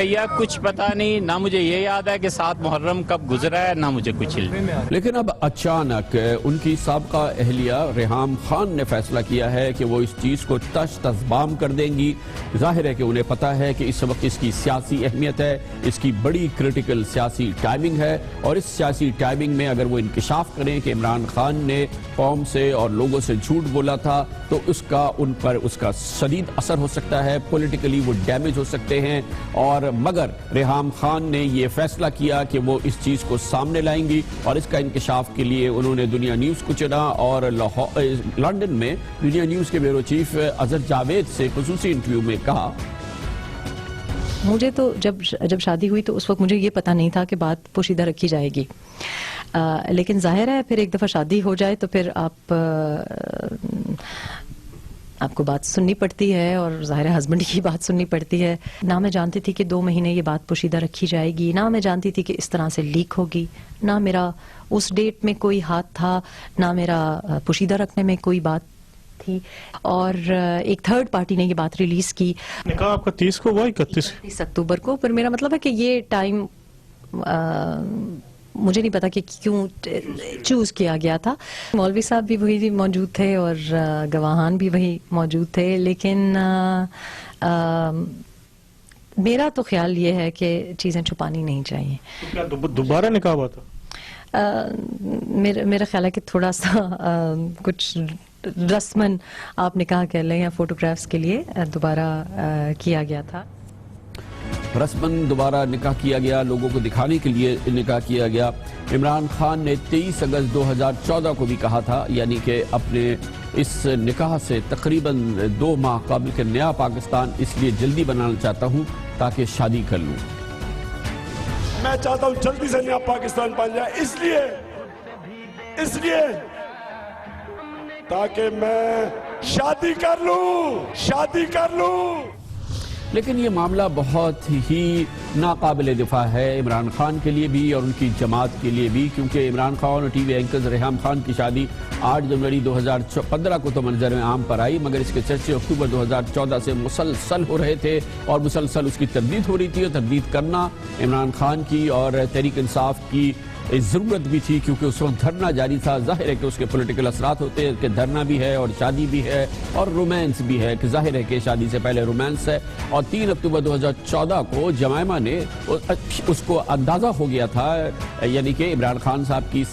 بھیا کچھ پتا نہیں، نہ مجھے یہ یاد ہے کہ 7 محرم کب گزرا ہے، نہ مجھے کچھ علم ہے۔ لیکن اب اچانک ان کی سابقہ اہلیہ ریحام خان نے فیصلہ کیا ہے کہ وہ اس چیز کو تش تذبام کر دیں گی۔ ظاہر ہے کہ انہیں پتا ہے کہ اس وقت اس کی سیاسی اہمیت ہے، اس کی بڑی کریٹیکل سیاسی ٹائمنگ ہے، اور اس سیاسی ٹائمنگ میں اگر وہ انکشاف کریں کہ عمران خان نے قوم سے اور لوگوں سے جھوٹ بولا تھا تو اس کا ان پر اس کا شدید اثر ہو سکتا ہے، پولیٹیکلی وہ ڈیمیج ہو سکتے ہیں۔ اور مگر ریحام خان نے یہ فیصلہ کیا کہ وہ اس چیز کو سامنے لائیں گی، اور اس کا انکشاف کے لیے انہوں نے دنیا نیوز کو چنا، اور لندن میں دنیا نیوز کے بیورو چیف اظہر جاوید سے خصوصی انٹرویو میں کہا، مجھے تو جب شادی ہوئی تو اس وقت مجھے یہ پتہ نہیں تھا کہ بات پوشیدہ رکھی جائے گی، لیکن ظاہر ہے پھر ایک دفعہ شادی ہو جائے تو پھر آپ کو بات سننی پڑتی ہے، اور ظاہر ہے ہسبینڈ کی بات سننی پڑتی ہے۔ نہ میں جانتی تھی کہ 2 مہینے یہ بات پوشیدہ رکھی جائے گی، نہ میں جانتی تھی کہ اس طرح سے لیک ہوگی، نہ میرا اس ڈیٹ میں کوئی ہاتھ تھا، نہ میرا پوشیدہ رکھنے میں کوئی بات تھی، اور ایک تھرڈ پارٹی نے یہ بات ریلیز کی۔ نکاح آپ کا 30 کو ہوا 31 اکتوبر کو، پر میرا مطلب ہے کہ یہ ٹائم مجھے نہیں پتا کہ کیوں چوز کیا گیا تھا۔ مولوی صاحب بھی وہی موجود تھے اور گواہان بھی وہی موجود تھے، لیکن میرا تو خیال یہ ہے کہ چیزیں چھپانی نہیں چاہیے۔ کیا دوبارہ نکاح ہوا تھا؟ میرا خیال ہے کہ تھوڑا سا کچھ رسمن آپ نکاح کہہ لیں یا فوٹوگرافز کے لیے دوبارہ کیا گیا تھا۔ رسماً دوبارہ نکاح کیا گیا، لوگوں کو دکھانے کے لیے نکاح کیا گیا۔ عمران خان نے 23 اگست 2014 کو بھی کہا تھا، یعنی کہ اپنے اس نکاح سے تقریباً 2 ماہ قبل کہ نیا پاکستان اس لیے جلدی بنانا چاہتا ہوں تاکہ شادی کر لوں۔ میں چاہتا ہوں جلدی سے نیا پاکستان بن جائے، اس لیے تاکہ میں شادی کر لوں۔ لیکن یہ معاملہ بہت ہی ناقابل دفاع ہے عمران خان کے لیے بھی اور ان کی جماعت کے لیے بھی، کیونکہ عمران خان اور T V anchors Reham Khan کی شادی 8 جنوری 2015 کو تو منظر میں عام پر آئی، مگر اس کے چرچے اکتوبر 2014 سے مسلسل ہو رہے تھے، اور مسلسل اس کی تردید ہو رہی تھی، اور تردید کرنا عمران خان کی اور تحریک انصاف کی ضرورت بھی تھی، کیونکہ اس وقت دھرنا جاری تھا۔ ظاہر ہے کہ اس کے پولیٹیکل اثرات ہوتے ہیں کہ دھرنا بھی ہے اور شادی بھی ہے اور رومانس بھی ہے، کہ ظاہر ہے کہ شادی سے پہلے رومانس ہے۔ اور 3 اکتوبر 2014 کو جمائمہ نے اس کو اندازہ ہو گیا تھا، یعنی کہ عمران خان صاحب کی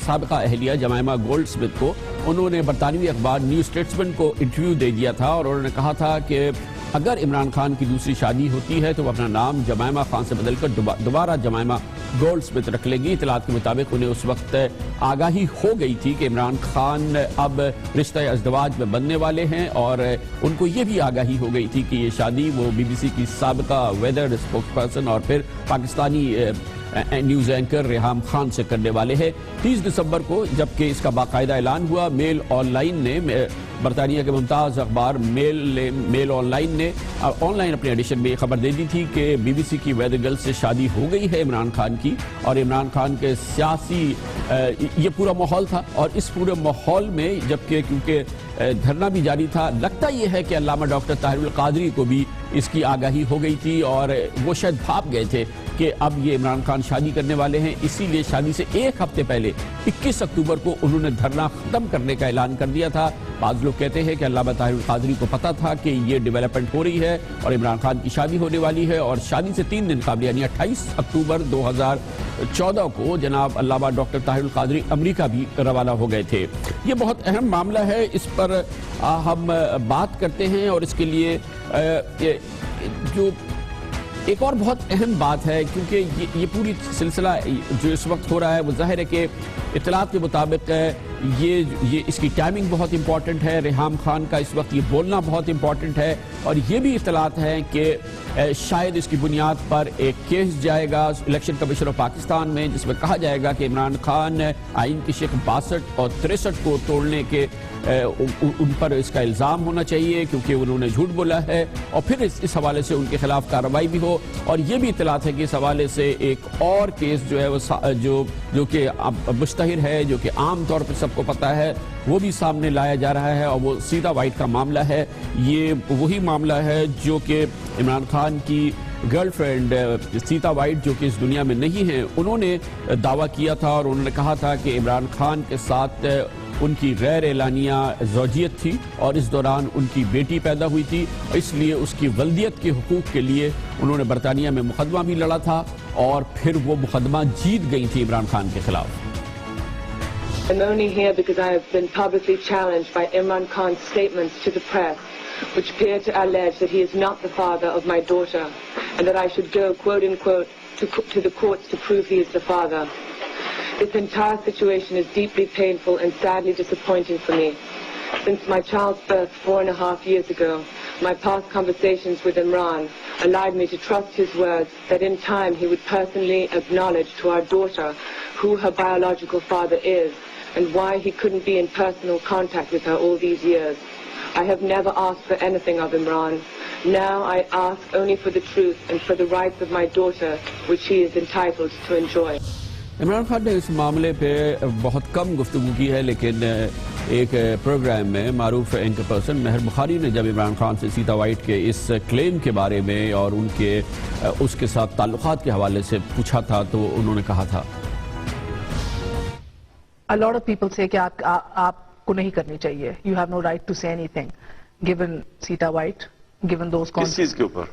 سابقہ اہلیہ جمائمہ گولڈ سمتھ کو انہوں نے برطانوی اخبار نیو اسٹیٹسمین کو انٹرویو دے دیا تھا، اور انہوں نے کہا تھا کہ اگر عمران خان کی دوسری شادی ہوتی ہے تو وہ اپنا نام جمائمہ خان سے بدل کر دوبارہ جمائمہ گولڈ سمتھ رکھ لے گی۔ اطلاعات کے مطابق انہیں اس وقت آگاہی ہو گئی تھی کہ عمران خان اب رشتہ ازدواج میں بننے والے ہیں، اور ان کو یہ بھی آگاہی ہو گئی تھی کہ یہ شادی وہ BBC کی سابقہ ویدر اسپوکس پرسن اور پھر پاکستانی نیوز اینکر ریحام خان سے کرنے والے ہیں۔ 30 دسمبر کو جبکہ اس کا باقاعدہ اعلان ہوا، میل آن لائن نے، برطانیہ کے ممتاز اخبار میل آن لائن نے آن لائن اپنے ایڈیشن میں یہ خبر دے دی تھی کہ BBC کی ویدر گرل سے شادی ہو گئی ہے عمران خان کی، اور عمران خان کے سیاسی یہ پورا ماحول تھا، اور اس پورے ماحول میں جبکہ کیونکہ دھرنا بھی جاری تھا، لگتا یہ ہے کہ علامہ ڈاکٹر طاہر القادری کو بھی اس کی آگاہی ہو گئی تھی، اور وہ شاید بھاپ گئے تھے کہ اب یہ عمران خان شادی کرنے والے ہیں، اسی لیے شادی سے 1 ہفتے پہلے 21 اکتوبر کو انہوں نے دھرنا ختم کرنے کا اعلان کر دیا تھا۔ بعض لوگ کہتے ہیں کہ علامہ طاہر القادری کو پتا تھا کہ یہ ڈیولپمنٹ ہو رہی ہے اور عمران خان کی شادی ہونے والی ہے، اور شادی سے 3 دن قبل یعنی 28 اکتوبر 2014 کو جناب علامہ ڈاکٹر طاہر القادری امریکہ بھی روانہ ہو گئے تھے۔ یہ بہت اہم معاملہ ہے، اس پر ہم بات کرتے ہیں، اور اس کے لیے جو ایک اور بہت اہم بات ہے، کیونکہ یہ پوری سلسلہ جو اس وقت ہو رہا ہے وہ ظاہر ہے کہ اطلاعات کے مطابق یہ اس کی ٹائمنگ بہت امپورٹنٹ ہے، ریحام خان کا اس وقت یہ بولنا بہت امپورٹنٹ ہے، اور یہ بھی اطلاعات ہیں کہ شاید اس کی بنیاد پر ایک کیس جائے گا الیکشن کمیشن آف پاکستان میں، جس میں کہا جائے گا کہ عمران خان آئین کی شق 62 اور 63 کو توڑنے کے ان پر اس کا الزام ہونا چاہیے، کیونکہ انہوں نے جھوٹ بولا ہے، اور پھر اس حوالے سے ان کے خلاف کارروائی بھی ہو۔ اور یہ بھی اطلاعات ہے کہ اس حوالے سے ایک اور کیس جو ہے جو کہ مشتہر ہے، جو کہ عام طور پر سب کو پتہ ہے، وہ بھی سامنے لایا جا رہا ہے، اور وہ سیدھا وائٹ کا معاملہ ہے۔ یہ وہی معاملہ ہے جو کہ عمران خان کی گرل فرینڈ سیتا وائٹ جو کہ اس دنیا میں نہیں ہیں، انہوں نے دعویٰ کیا تھا اور انہوں نے کہا تھا کہ عمران خان کے ساتھ ان کی غیر اعلانیہ زوجیت تھی اور اس دوران ان کی بیٹی پیدا ہوئی تھی، اس لیے اس کی ولدیت کے حقوق کے لیے انہوں نے برطانیہ میں مقدمہ بھی لڑا تھا اور پھر وہ مقدمہ جیت گئی تھی عمران خان کے خلاف۔ I'm only here because I have been publicly challenged by Imran Khan's statements to the press, which appear to allege that he is not the father of my daughter, and that I should go, quote unquote, to the courts to prove he is the father. This entire situation is deeply painful and sadly disappointing for me. Since my child's birth 4.5 years ago, my past conversations with Imran allowed me to trust his words that in time he would personally acknowledge to our daughter who her biological father is and why he couldn't be in personal contact with her all these years. I have never asked for anything of Imran. Now I ask only for the truth and for the rights of my daughter, which she is entitled to enjoy. Imran Khan نے اس معاملے پہ بہت کم گفتگو کی ہے، لیکن ایک programme میں معروف اینکر پرسن مہر بخاری نے جب عمران خان سے سیتا وائٹ کے اس کلیم کے بارے میں اور ان کے اس کے ساتھ تعلقات کے حوالے سے پوچھا تھا تو انہوں نے کہا تھا A lot of people say کہ آپ کو نہیں کرنی چاہیے. You have no right to say anything. Given Sita White, given those کس چیز کے اوپر؟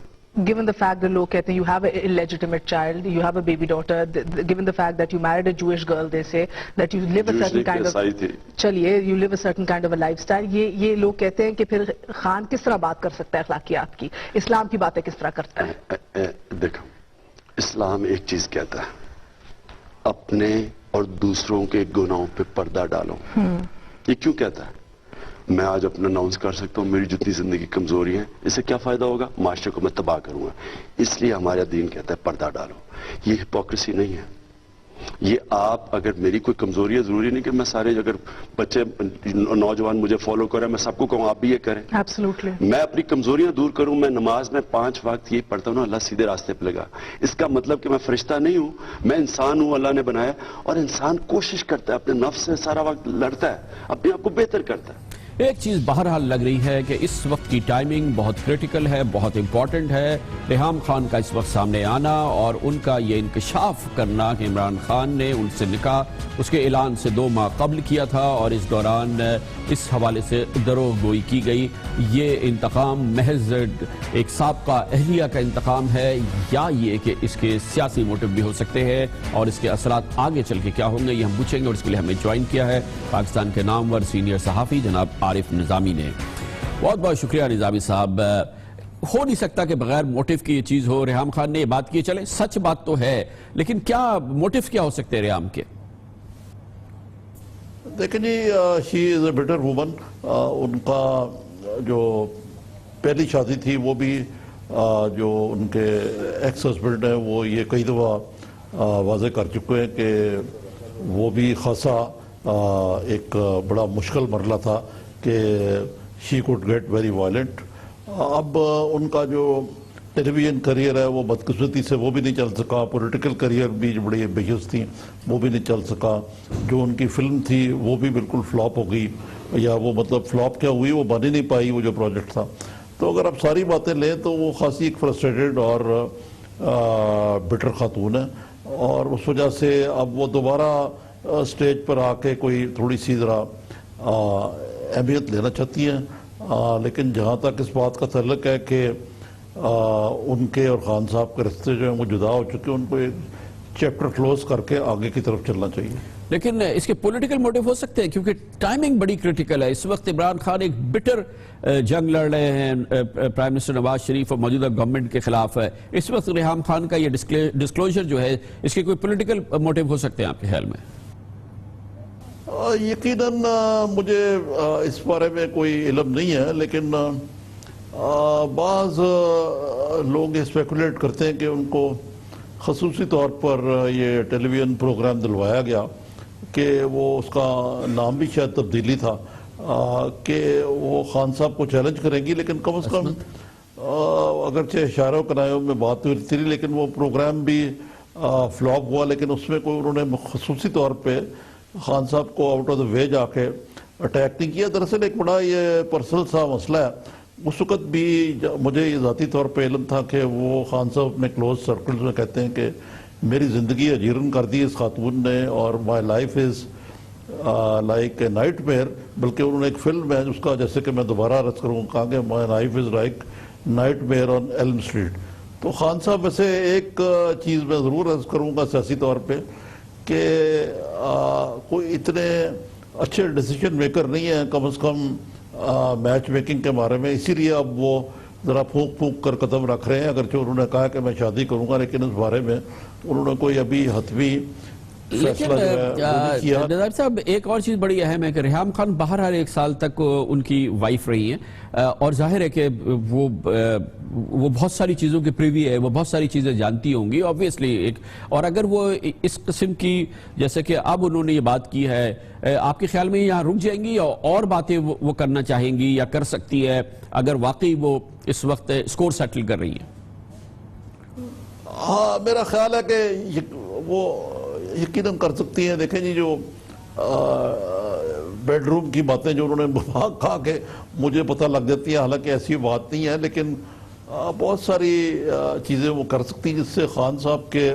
Given the fact that لوگ کہتے ہیں you have an illegitimate child, you have a baby daughter, given the fact that you married a Jewish girl, they say that you live a certain kind of چلیے you live a certain kind of a lifestyle. یہ لوگ کہتے ہیں کہ پھر خان کس طرح بات کر سکتا ہے اخلاقیات کی، اسلام کی باتیں کس طرح کرتا ہے؟ دیکھو، اسلام ایک چیز کہتا ہے، اپنے اور دوسروں کے گناہوں پہ پردہ ڈالو. یہ کیوں کہتا ہے؟ میں آج اپنا اناؤنس کر سکتا ہوں میری جتنی زندگی کمزوری ہیں، اس سے کیا فائدہ ہوگا؟ معاشرے کو میں تباہ کروں گا. اس لیے ہمارا دین کہتا ہے پردہ ڈالو. یہ ہپوکریسی نہیں ہے. یہ آپ اگر میری کوئی کمزوری ہے، ضروری نہیں کہ میں سارے اگر بچے نوجوان مجھے فالو کریں میں سب کو کہوں آپ بھی یہ کریں. Absolutely. میں اپنی کمزوریاں دور کروں. میں نماز میں 5 وقت یہی پڑھتا ہوں نا، اللہ سیدھے راستے پہ لگا. اس کا مطلب کہ میں فرشتہ نہیں ہوں، میں انسان ہوں، اللہ نے بنایا. اور انسان کوشش کرتا ہے، اپنے نفس سے سارا وقت لڑتا ہے، اپنے آپ کو بہتر کرتا ہے. ایک چیز بہرحال لگ رہی ہے کہ اس وقت کی ٹائمنگ بہت کریٹیکل ہے، بہت امپورٹنٹ ہے. ریحام خان کا اس وقت سامنے آنا اور ان کا یہ انکشاف کرنا کہ عمران خان نے ان سے نکاح اس کے اعلان سے 2 ماہ قبل کیا تھا اور اس دوران اس حوالے سے دروغ گوئی کی گئی. یہ انتقام محض ایک سابقہ اہلیہ کا انتقام ہے یا یہ کہ اس کے سیاسی موٹو بھی ہو سکتے ہیں اور اس کے اثرات آگے چل کے کیا ہوں گے، یہ ہم پوچھیں گے. اور اس کے لیے ہمیں جوائن کیا ہے پاکستان کے نامور سینئر صحافی جناب عارف نظامی نے. بہت بہت شکریہ نظامی صاحب. ہو نہیں سکتا کہ بغیر موٹیو کی یہ چیز ہو. ریحام خان نے یہ بات کی، چلیں سچ بات تو ہے، لیکن کیا موٹیو کیا ہو سکتے ہیں ریحام کے؟ دیکھیں جی، شی از اے بیٹر وومن. ان کا جو پہلی شادی تھی وہ بھی جو ان کے ایکس ہسبینڈ ہیں وہ یہ کئی دفعہ واضح کر چکے ہیں کہ وہ بھی خاصا ایک بڑا مشکل مرحلہ تھا کہ she could get very violent. اب ان کا جو ٹیلی ویژن کریئر ہے وہ بدقسمتی سے وہ بھی نہیں چل سکا. پولیٹیکل کریئر بھی بڑی ایمبیشس تھی، وہ بھی نہیں چل سکا. جو ان کی فلم تھی وہ بھی بالکل فلاپ ہو گئی، یا وہ مطلب فلاپ کیا ہوئی، وہ بن ہی نہیں پائی وہ جو پروجیکٹ تھا. تو اگر آپ ساری باتیں لیں تو وہ خاصی ایک فرسٹریٹڈ اور بٹر خاتون ہے، اور اس وجہ سے اب وہ دوبارہ اسٹیج پر آ کے کوئی تھوڑی سی ذرا اہمیت لینا چاہتی ہیں. لیکن جہاں تک اس بات کا تعلق ہے کہ ان کے اور خان صاحب کے رشتے جو ہیں وہ جدا ہو چکے، ان کو ایک چیپٹر کلوز کر کے آگے کی طرف چلنا چاہیے. لیکن اس کے پولیٹیکل موٹیو ہو سکتے ہیں کیونکہ ٹائمنگ بڑی کریٹیکل ہے. اس وقت عمران خان ایک بٹر جنگ لڑ رہے ہیں پرائم منسٹر نواز شریف اور موجودہ گورنمنٹ کے خلاف ہے. اس وقت ریحام خان کا یہ ڈسکلوجر جو ہے اس کے کوئی پولیٹیکل موٹیو ہو سکتے ہیں آپ کے خیال میں؟ یقیناً مجھے اس بارے میں کوئی علم نہیں ہے، لیکن بعض لوگ اسپیکولیٹ کرتے ہیں کہ ان کو خصوصی طور پر یہ ٹیلی ویژن پروگرام دلوایا گیا کہ وہ اس کا نام بھی شاید تبدیلی تھا کہ وہ خان صاحب کو چیلنج کریں گی، لیکن کم از کم اگرچہ اشاروں کنایوں میں بات ہوئی تھی لیکن وہ پروگرام بھی فلاپ ہوا. لیکن اس میں کوئی انہوں نے خصوصی طور پہ خان صاحب کو آؤٹ آف دا وے جا کے اٹیک نہیں کیا. دراصل ایک بڑا یہ پرسنل سا مسئلہ ہے. اس وقت بھی مجھے یہ ذاتی طور پہ علم تھا کہ وہ خان صاحب اپنے کلوز سرکلز میں کہتے ہیں کہ میری زندگی اجیرن کر دی اس خاتون نے اور my life is like a nightmare. بلکہ انہوں نے ایک فلم ہے اس کا جیسے کہ میں دوبارہ عرض کروں کہا کہ my life is like nightmare on Elm Street. تو خان صاحب ویسے ایک چیز میں ضرور عرض کروں گا سیاسی طور پہ کہ کوئی اتنے اچھے ڈیسیجن میکر نہیں ہیں کم از کم میچ میکنگ کے بارے میں. اسی لیے اب وہ ذرا پھونک پھونک کر قدم رکھ رہے ہیں. اگرچہ انہوں نے کہا کہ میں شادی کروں گا لیکن اس بارے میں انہوں نے کوئی ابھی حتمی لیکن نظار صاحب ایک اور چیز بڑی اہم ہے کہ ریحام خان بہرحال 1 سال تک ان کی وائف رہی ہیں اور ظاہر ہے کہ وہ بہت ساری چیزوں کی پریوی ہے, وہ بہت ساری چیزیں جانتی ہوں گی obviously. اور اگر وہ اس قسم کی جیسے کہ اب انہوں نے یہ بات کی ہے, آپ کے خیال میں یہاں رک جائیں گی یا اور باتیں وہ کرنا چاہیں گی یا کر سکتی ہے اگر واقعی وہ اس وقت اسکور سیٹل کر رہی ہے؟ ہاں میرا خیال ہے کہ وہ یقیناً کر سکتی ہیں. دیکھیں جی جو بیڈ روم کی باتیں جو انہوں نے کہا کہ مجھے پتہ لگ جاتی ہیں, حالانکہ ایسی بات نہیں ہے, لیکن بہت ساری چیزیں وہ کر سکتی ہیں جس سے خان صاحب کے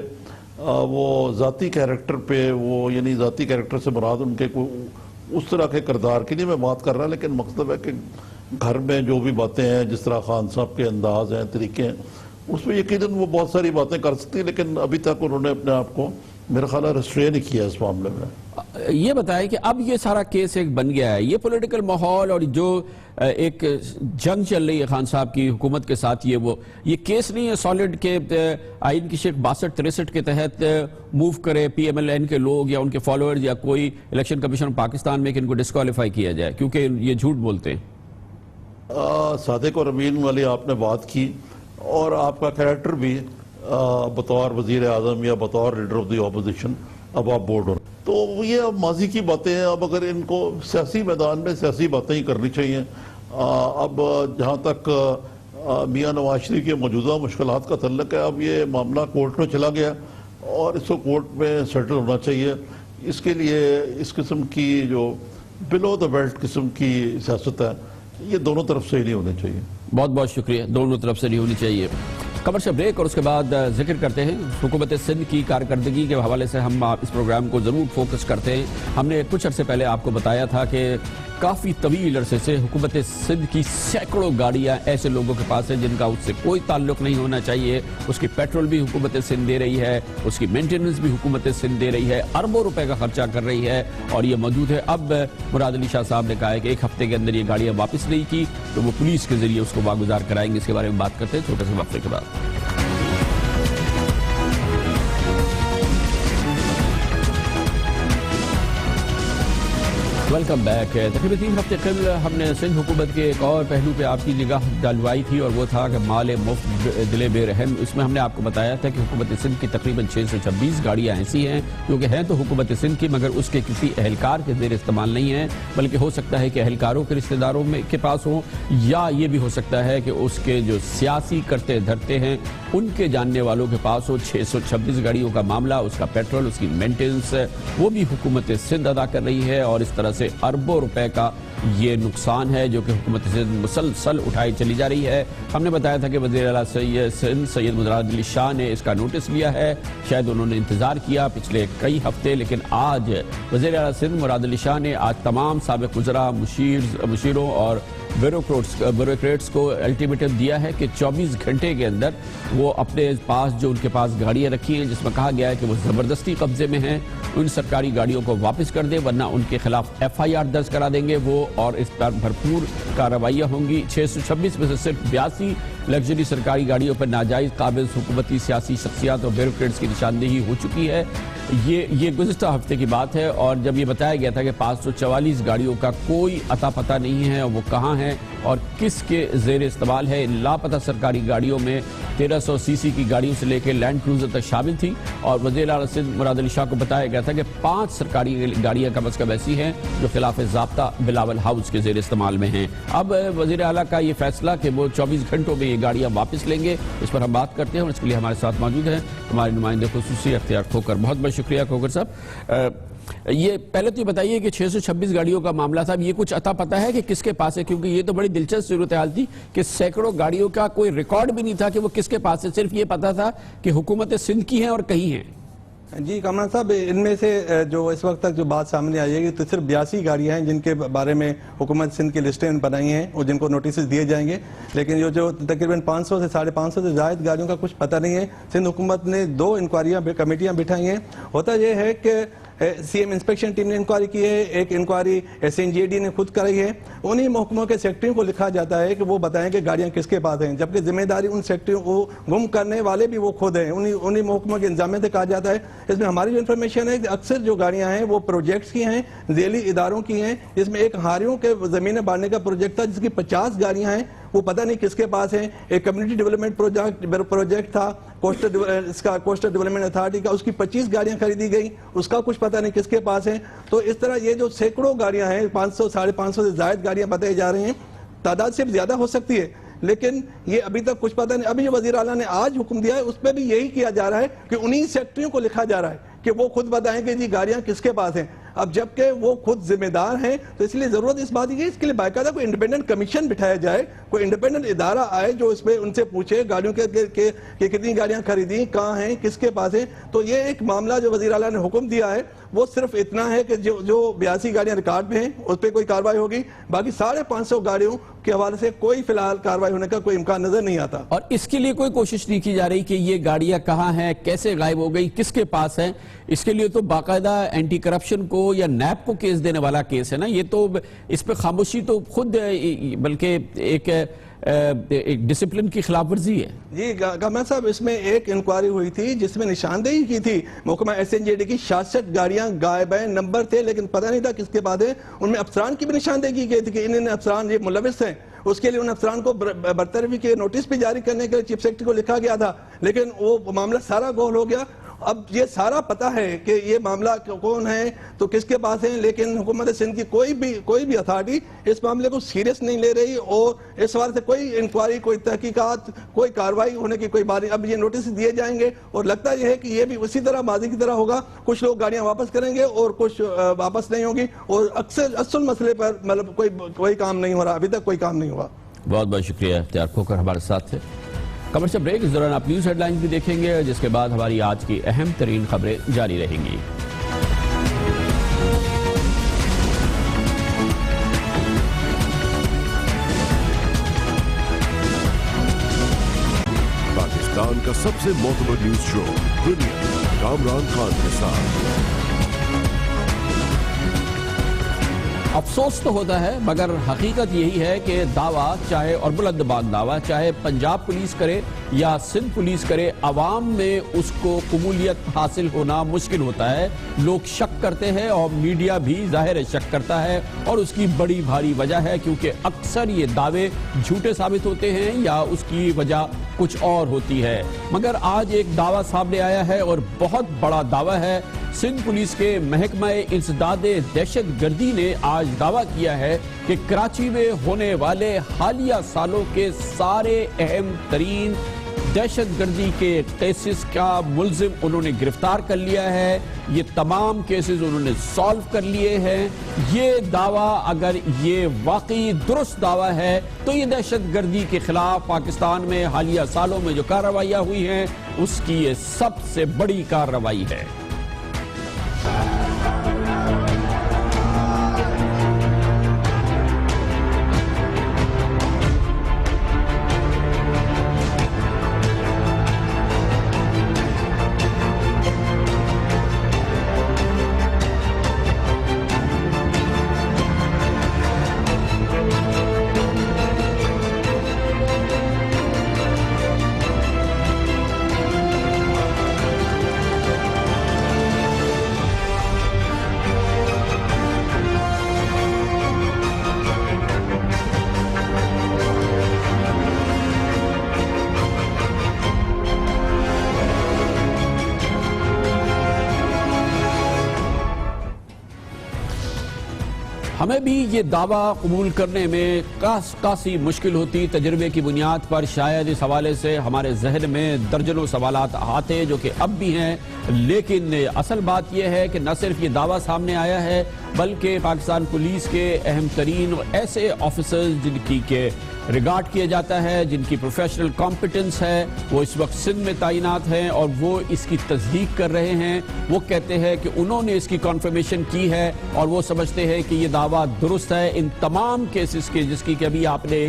وہ ذاتی کیریکٹر پہ وہ یعنی ذاتی کیریکٹر سے مراد ان کے کوئی اس طرح کے کردار کے لیے میں بات کر رہا, لیکن مقصد ہے کہ گھر میں جو بھی باتیں ہیں جس طرح خان صاحب کے انداز ہیں طریقے ہیں اس میں یقیناً وہ بہت ساری باتیں کر سکتی ہیں, لیکن ابھی تک انہوں نے اپنے آپ کو میرا خیال ہے ریسٹرین ہی کیا اس معاملے میں. یہ بتائیں کہ اب یہ سارا کیس ایک بن گیا ہے, یہ پولیٹیکل ماحول اور جو ایک جنگ چل رہی ہے خان صاحب کی حکومت کے ساتھ, یہ کیس نہیں ہے سالڈ کے آئین کی شیخ 62-63 کے تحت موو کرے پی ایم ایل این کے لوگ یا ان کے فالوورز یا کوئی الیکشن کمیشن پاکستان میں کہ ان کو ڈسکوالیفائی کیا جائے کیونکہ یہ جھوٹ بولتے ہیں. صادق اور امین والی آپ نے بات کی اور آپ کا کریکٹر بھی بطور وزیر اعظم یا بطور لیڈر آف دی اپوزیشن اب آپ بورڈ ہو رہے ہیں, تو یہ اب ماضی کی باتیں ہیں. اب اگر ان کو سیاسی میدان میں سیاسی باتیں ہی کرنی چاہیے. اب جہاں تک میاں نواز شریف کے موجودہ مشکلات کا تعلق ہے, اب یہ معاملہ کورٹ میں چلا گیا اور اس کو کورٹ میں سیٹل ہونا چاہیے. اس کے لیے اس قسم کی جو بلو دا بیلٹ قسم کی سیاست ہے یہ دونوں طرف سے ہی نہیں ہونی چاہیے. بہت بہت شکریہ. دونوں طرف سے نہیں ہونی چاہیے. کمرشل بریک اور اس کے بعد ذکر کرتے ہیں حکومت سندھ کی کارکردگی کے حوالے سے. ہم اس پروگرام کو ضرور فوکس کرتے ہیں. ہم نے کچھ عرصے پہلے آپ کو بتایا تھا کہ کافی طویل عرصے سے حکومت سندھ کی سینکڑوں گاڑیاں ایسے لوگوں کے پاس ہیں جن کا اس سے کوئی تعلق نہیں ہونا چاہیے. اس کی پیٹرول بھی حکومت سندھ دے رہی ہے, اس کی مینٹیننس بھی حکومت سندھ دے رہی ہے, اربوں روپے کا خرچہ کر رہی ہے اور یہ موجود ہے. اب مراد علی شاہ صاحب نے کہا ہے کہ 1 ہفتے کے اندر یہ گاڑیاں واپس نہیں کی تو وہ پولیس کے ذریعے اس کو واگزار کرائیں گے. اس کے بارے میں بات کرتے ہیں چھوٹے سے وقفے کے بعد. Welcome back. تقریباً 3 ہفتے قبل ہم نے سندھ حکومت کے ایک اور پہلو پہ آپ کی نگاہ ڈالوائی تھی اور وہ تھا کہ مال مفت دل بے رحم. اس میں ہم نے آپ کو بتایا تھا کہ حکومت سندھ کی تقریباً 626 گاڑیاں ایسی ہیں جو کہ ہیں تو حکومت سندھ کی مگر اس کے کسی اہلکار کے زیر استعمال نہیں ہیں, بلکہ ہو سکتا ہے کہ اہلکاروں کے رشتہ داروں کے پاس ہوں یا یہ بھی ہو سکتا ہے کہ اس کے جو سیاسی کرتے دھرتے ہیں ان کے جاننے والوں کے پاس ہو. 626 گاڑیوں کا معاملہ, اس کا پیٹرول, اس کی مینٹیننس وہ بھی حکومت سندھ ادا کر رہی ہے اور اس طرح سے اربوں روپے کا یہ نقصان ہے جو کہ حکومت سندھ مسلسل اٹھائی چلی جا رہی ہے. ہم نے بتایا تھا کہ وزیر اعلیٰ سندھ سید مراد علی شاہ نے اس کا نوٹس لیا ہے. شاید انہوں نے انتظار کیا پچھلے کئی ہفتے, لیکن آج وزیر اعلیٰ سندھ مراد علی شاہ نے آج تمام سابق وزراء, مشیروں اور بیوروکریٹس کو الٹیمیٹم دیا ہے کہ 24 گھنٹے کے اندر وہ اپنے پاس جو ان کے پاس گاڑیاں رکھی ہیں جس میں کہا گیا ہے کہ وہ زبردستی قبضے میں ہیں ان سرکاری گاڑیوں کو واپس کر دیں ورنہ ان کے خلاف FIR درج کرا دیں گے وہ اور اس پر بھرپور کارروائیاں ہوں گی. 626 میں سے صرف 82 لگژری سرکاری گاڑیوں پر ناجائز قابض حکومتی سیاسی شخصیات اور بیوروکریٹس کی نشاندہی ہو چکی ہے. یہ گزشتہ ہفتے کی بات ہے اور جب یہ بتایا گیا تھا کہ 544 گاڑیوں کا کوئی عطا پتہ نہیں ہے وہ کہاں ہیں اور کس کے زیر استعمال ہے. لاپتہ سرکاری گاڑیوں میں 1300 CC کی گاڑیوں سے لے کے لینڈ کروزر تک شامل تھی اور وزیر اعلیٰ سندھ مراد علی شاہ کو بتایا گیا تھا کہ 5 سرکاری گاڑیاں کم از کم ایسی ہیں جو خلاف ضابطہ بلاول ہاؤس کے زیر استعمال میں ہیں. اب وزیر اعلیٰ کا یہ فیصلہ کہ وہ 24 گھنٹوں میں یہ یہ گاڑیاں واپس لیں گے؟ اس پر ہم بات کرتے ہیں اور اس کے لیے ہمارے ساتھ موجود ہیں ہمارے نمائندے خصوصی اختیار کھوکر. بہت بہت شکریہ کھوکر صاحب. یہ پہلے تو یہ بتائیے کہ 626 گاڑیوں کا معاملہ تھا, یہ کچھ عطا پتہ ہے کہ کس کے پاس ہے؟ کیونکہ یہ تو بڑی دلچسپ صورتحال تھی کہ سینکڑوں گاڑیوں کا کوئی ریکارڈ بھی نہیں تھا کہ وہ کس کے پاس ہے, صرف یہ پتہ تھا کہ حکومت سندھ کی ہیں اور کہیں ہیں. جی کامران صاحب, ان میں سے جو اس وقت تک جو بات سامنے آئی ہے تو صرف 82 گاڑیاں ہیں جن کے بارے میں حکومت سندھ کی لسٹیں بنائی ہیں اور جن کو نوٹسز دیے جائیں گے, لیکن جو تقریباً 500 سے 550 سے زائد گاڑیوں کا کچھ پتہ نہیں ہے. سندھ حکومت نے 2 انکوائریاں کمیٹیاں بٹھائی ہیں. ہوتا یہ ہے کہ سی ایم انسپیکشن ٹیم نے انکوائری کی ہے, ایک انکوائری SNJD نے خود کرائی ہے. انہی محکموں کے سیکٹریوں کو لکھا جاتا ہے کہ وہ بتائیں کہ گاڑیاں کس کے پاس ہیں, جبکہ ذمہ داری ان سیکٹریوں کو گم کرنے والے بھی وہ خود ہیں, انہی محکموں کے انتظامیہ سے کہا جاتا ہے. اس میں ہماری جو انفارمیشن ہے کہ اکثر جو گاڑیاں ہیں وہ پروجیکٹس کی ہیں, ذیلی اداروں کی ہیں, جس میں ایک ہاریوں کے زمینیں بانٹنے کا پروجیکٹ تھا جس کی 50 گاڑیاں ہیں, وہ پتہ نہیں کس کے پاس ہیں. ایک کمیونٹی ڈیولپمنٹ پروجیکٹ تھا کوسٹل ڈیولپمنٹ اتھارٹی کا, اس کی 25 گاڑیاں خریدی گئی, اس کا کچھ پتہ نہیں کس کے پاس ہیں. تو اس طرح یہ جو سینکڑوں گاڑیاں ہیں, 500 550 سے زائد گاڑیاں بتائی جا رہی ہیں. تعداد سے زیادہ ہو سکتی ہے لیکن یہ ابھی تک کچھ پتہ نہیں. ابھی جو وزیر اعلیٰ نے آج حکم دیا ہے اس پہ بھی یہی کیا جا رہا ہے کہ انہی سیکٹریوں کو لکھا جا رہا ہے کہ وہ خود بتائیں کہ جی گاڑیاں کس کے پاس ہیں. اب جبکہ وہ خود ذمہ دار ہیں تو اس لیے ضرورت اس بات کی ہے اس کے لیے باقاعدہ کوئی انڈیپینڈنٹ کمیشن بٹھایا جائے, کوئی انڈیپینڈنٹ ادارہ آئے جو اس میں ان سے پوچھے گاڑیوں کے کتنی گاڑیاں خریدیں, کہاں ہیں, کس کے پاس ہیں. تو یہ ایک معاملہ جو وزیر اعلیٰ نے حکم دیا ہے وہ صرف اتنا ہے کہ جو 82 گاڑیاں ریکارڈ میں ہیں اس پہ کوئی کارروائی ہوگی, باقی 550 گاڑیوں کے حوالے سے کوئی فی الحال کارروائی ہونے کا کوئی امکان نظر نہیں آتا. اور اس کے لیے کوئی کوشش نہیں کی جا رہی کہ یہ گاڑیاں کہاں ہیں, کیسے غائب ہو گئی, کس کے پاس ہیں؟ اس کے لیے تو باقاعدہ اینٹی کرپشن کو یا نیب کو کیس دینے والا کیس ہے نا. یہ تو اس پہ خاموشی تو خود بلکہ ایک ڈسپلن کی خلاف ورزی ہے. جی کامران صاحب, اس میں ایک انکوائری ہوئی تھی جس میں نشاندہی کی تھی محکمہ SNJD کی 66 گاڑیاں غائب ہیں, نمبر تھے لیکن پتہ نہیں تھا کس کے بعد ہے. ان میں افسران کی بھی نشاندہی کی گئی تھی کہ ان افسران یہ ملوث ہیں. اس کے لیے ان افسران کو برطرفی کے نوٹس بھی جاری کرنے کے لیے چیف سیکرٹری کو لکھا گیا تھا, لیکن وہ معاملہ سارا گول ہو گیا. اب یہ سارا پتہ ہے کہ یہ معاملہ کون ہے تو کس کے پاس ہیں, لیکن حکومت سندھ کی کوئی بھی اتھارٹی اس معاملے کو سیریس نہیں لے رہی اور اس حوالے سے کوئی انکوائری, کوئی تحقیقات, کوئی کارروائی ہونے کی کوئی بات نہیں. اب یہ نوٹس دیے جائیں گے اور لگتا یہ ہے کہ یہ بھی اسی طرح ماضی کی طرح ہوگا, کچھ لوگ گاڑیاں واپس کریں گے اور کچھ واپس نہیں ہوگی, اور اصل مسئلے پر مطلب کوئی کام نہیں ہو رہا, ابھی تک کوئی کام نہیں ہوا. بہت بہت شکریہ اختیار کھوکر ہمارے ساتھ تھے. کمرشل بریک, اس دوران آپ نیوز ہیڈ لائنز بھی دیکھیں گے جس کے بعد ہماری آج کی اہم ترین خبریں جاری رہیں گی. پاکستان کا سب سے معتبر نیوز شو دنیا کامران خان کے ساتھ. افسوس تو ہوتا ہے مگر حقیقت یہی ہے کہ دعویٰ چاہے اور بلند بان دعویٰ چاہے پنجاب پولیس کرے یا سندھ پولیس کرے, عوام میں اس کو قبولیت حاصل ہونا مشکل ہوتا ہے. لوگ شک کرتے ہیں اور میڈیا بھی ظاہر شک کرتا ہے, اور اس کی بڑی بھاری وجہ ہے کیونکہ اکثر یہ دعوے جھوٹے ثابت ہوتے ہیں یا اس کی وجہ کچھ اور ہوتی ہے. مگر آج ایک دعویٰ سامنے آیا ہے اور بہت بڑا دعویٰ ہے. سندھ پولیس کے محکمہ انسداد دہشت گردی نے آج دعویٰ کیا ہے کہ کراچی میں ہونے والے حالیہ سالوں کے سارے اہم ترین دہشت گردی کے کیسز کا ملزم انہوں نے گرفتار کر لیا ہے. یہ تمام کیسز انہوں نے سالو کر لیے ہیں. یہ دعویٰ اگر یہ واقعی درست دعویٰ ہے تو یہ دہشت گردی کے خلاف پاکستان میں حالیہ سالوں میں جو کارروائیاں ہوئی ہیں اس کی یہ سب سے بڑی کارروائی ہے. ہمیں بھی یہ دعویٰ قبول کرنے میں کافی مشکل ہوتی. تجربے کی بنیاد پر شاید اس حوالے سے ہمارے ذہن میں درجنوں سوالات آتے جو کہ اب بھی ہیں, لیکن اصل بات یہ ہے کہ نہ صرف یہ دعویٰ سامنے آیا ہے بلکہ پاکستان پولیس کے اہم ترین ایسے آفیسرز جن کی کہ ریگارڈ کیا جاتا ہے, جن کی پروفیشنل کمپیٹنس ہے, وہ اس وقت سندھ میں تعینات ہیں اور وہ اس کی تصدیق کر رہے ہیں. وہ کہتے ہیں کہ انہوں نے اس کی کنفرمیشن کی ہے اور وہ سمجھتے ہیں کہ یہ دعویٰ درست ہے. ان تمام کیسز کے, جس کی کہ ابھی آپ نے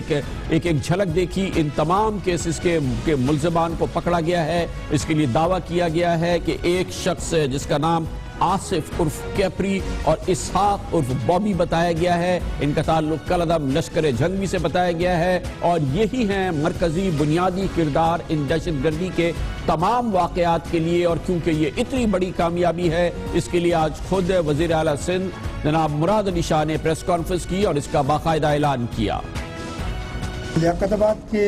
ایک جھلک دیکھی, ان تمام کیسز کے ملزمان کو پکڑا گیا ہے. اس کے لیے دعویٰ کیا گیا ہے کہ ایک شخص جس کا نام آصف عرف کیپری اور اسحاق عرف بابی بتایا گیا ہے, ان کا تعلق کالعدم لشکر جھنگوی سے بتایا گیا ہے اور یہی ہیں مرکزی بنیادی کردار ان دہشت گردی کے تمام واقعات کے لیے. اور کیونکہ یہ اتنی بڑی کامیابی ہے, اس کے لیے آج خود وزیر اعلیٰ سندھ جناب مراد علی شاہ نے پریس کانفرنس کی اور اس کا باقاعدہ اعلان کیا. لیاقت آباد کے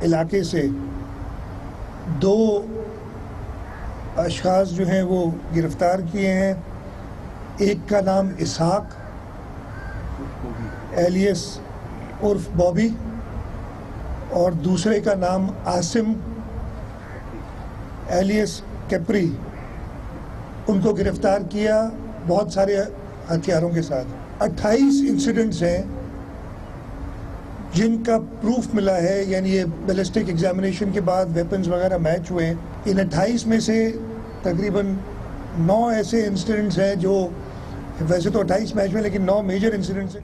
علاقے سے 2 اشخاص جو ہیں وہ گرفتار کیے ہیں. ایک کا نام اسحاق ایلیس عرف بابی اور دوسرے کا نام عاصم ایلیس کیپری. ان کو گرفتار کیا بہت سارے ہتھیاروں کے ساتھ. 28 انسیڈنٹس ہیں جن کا پروف ملا ہے, یعنی یہ بیلسٹک ایگزامینیشن کے بعد ویپنز وغیرہ میچ ہوئے ہیں. ان 28 میں سے تقریباً 9 ایسے انسیڈنٹس ہیں جو ویسے تو 28 میچ میں, لیکن 9 میجر انسیڈنٹس ہیں.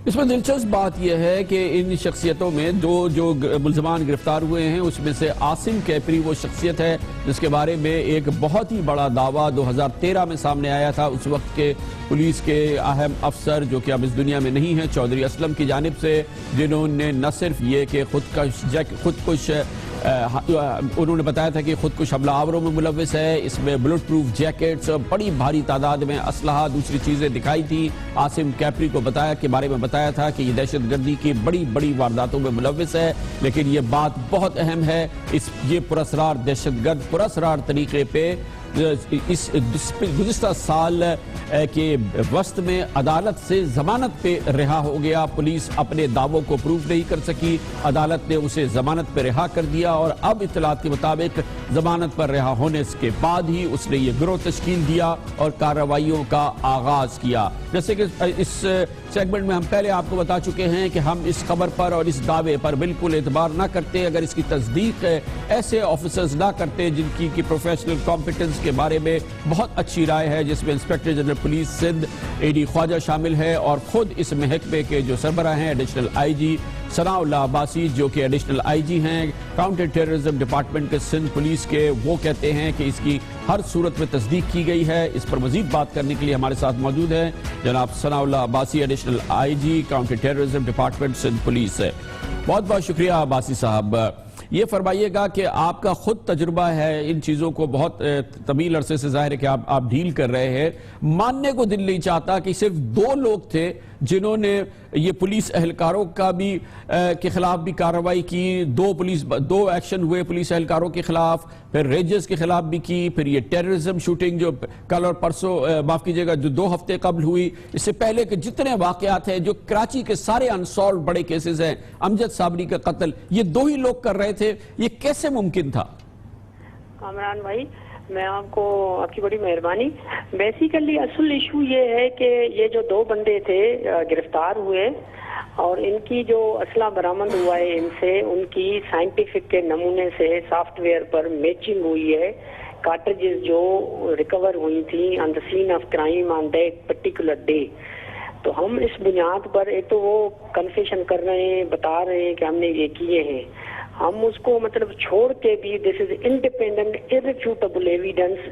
اس میں دلچسپ بات یہ ہے کہ ان شخصیتوں میں 2 جو ملزمان گرفتار ہوئے ہیں اس میں سے عاصم کیپری وہ شخصیت ہے جس کے بارے میں ایک بہت ہی بڑا دعویٰ 2013 میں سامنے آیا تھا. اس وقت کے پولیس کے اہم افسر جو کہ اب اس دنیا میں نہیں ہیں, چودھری اسلم کی جانب سے, جنہوں نے نہ صرف یہ کہ خودکش انہوں نے بتایا تھا کہ خودکش حملہ آوروں میں ملوث ہے, اس میں بلٹ پروف جیکٹس, بڑی بھاری تعداد میں اسلحہ, دوسری چیزیں دکھائی تھی. عاصم کیپری کو بارے میں بتایا تھا کہ یہ دہشت گردی کی بڑی وارداتوں میں ملوث ہے. لیکن یہ بات بہت اہم ہے, یہ پراسرار دہشت گرد پراسرار طریقے پہ اس گزشتہ سال کے وسط میں عدالت سے ضمانت پہ رہا ہو گیا. پولیس اپنے دعووں کو پروف نہیں کر سکی, عدالت نے اسے ضمانت پہ رہا کر دیا اور اب اطلاعات کے مطابق ضمانت پر رہا ہونے کے بعد ہی اس نے یہ گروہ تشکیل دیا اور کارروائیوں کا آغاز کیا. جیسے کہ اس سیگمنٹ میں ہم پہلے آپ کو بتا چکے ہیں کہ ہم اس خبر پر اور اس دعوے پر بالکل اعتبار نہ کرتے اگر اس کی تصدیق ایسے آفیسرز نہ کرتے جن کی پروفیشنل کمپیٹنس کے بارے میں بہت اچھی رائے ہے, جس میں inspector general police Sindh AD خواجہ شامل ہے اور خود اس محکمے کے جو سربراہ ہیں ایڈیشنل IG ثناء اللہ عباسی جو کہ ایڈیشنل IG ہیں کاؤنٹر ٹیررزم ڈپارٹمنٹ کے سندھ پولیس کے. وہ کہتے ہیں کہ اس کی ہر صورت میں تصدیق کی گئی ہے. اس پر مزید بات کرنے کے لیے ہمارے ساتھ موجود ہیں جناب Sanaullah Abbasi additional IG counter terrorism department Sindh police. بہت شکریہ عباسی صاحب. یہ فرمائیے گا کہ آپ کا خود تجربہ ہے ان چیزوں کو بہت طویل عرصے سے, ظاہر ہے کہ آپ ڈیل کر رہے ہیں. ماننے کو دل نہیں چاہتا کہ صرف 2 لوگ تھے جنہوں نے یہ پولیس اہلکاروں کا بھی کے خلاف بھی کارروائی کی, 2 ایکشن ہوئے پولیس اہلکاروں کے خلاف, پھر رینجرز کے خلاف بھی کی, پھر یہ ٹیررزم شوٹنگ جو کل اور پرسوں معاف کیجئے گا جو 2 ہفتے قبل ہوئی, اس سے پہلے کے جتنے واقعات ہیں جو کراچی کے سارے انسالوڈ بڑے کیسز ہیں, امجد صابری کا قتل, یہ 2 ہی لوگ کر رہے تھے. یہ کیسے ممکن تھا؟ کامران بھائی میں آپ کو آپ کی بڑی مہربانی. بیسیکلی اصل ایشو یہ ہے کہ یہ جو 2 بندے تھے گرفتار ہوئے اور ان کی جو اسلحہ برآمد ہوا ہے ان سے, ان کی سائنٹیفک کے نمونے سے سافٹ ویئر پر میچنگ ہوئی ہے. کارٹریجز جو ریکور ہوئی تھیں on the scene of crime on that particular day. تو ہم اس بنیاد پر ایک تو وہ کنفیشن کر رہے ہیں, بتا رہے ہیں کہ ہم نے یہ کیے ہیں, ہم اس کو مطلب چھوڑ کے بھی دس از انڈیپینڈنٹ ارریفیوٹیبل ایویڈنس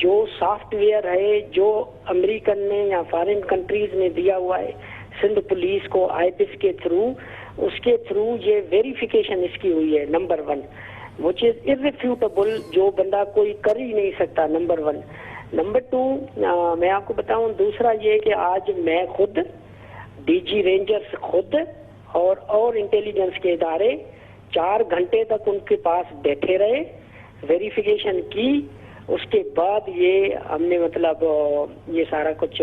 جو سافٹ ویئر ہے جو امریکن نے یا فارن کنٹریز نے دیا ہوا ہے سندھ پولیس کو IBIS کے تھرو, اس کے تھرو یہ ویریفیکیشن اس کی ہوئی ہے نمبر 1 which is irrefutable, جو بندہ کوئی کر ہی نہیں سکتا نمبر 1. نمبر 2 میں آپ کو بتاؤں دوسرا یہ کہ آج میں خود DG رینجرز خود اور انٹیلیجنس کے ادارے 4 گھنٹے تک ان کے پاس بیٹھے رہے, ویریفیکیشن کی, اس کے بعد یہ ہم نے مطلب یہ سارا کچھ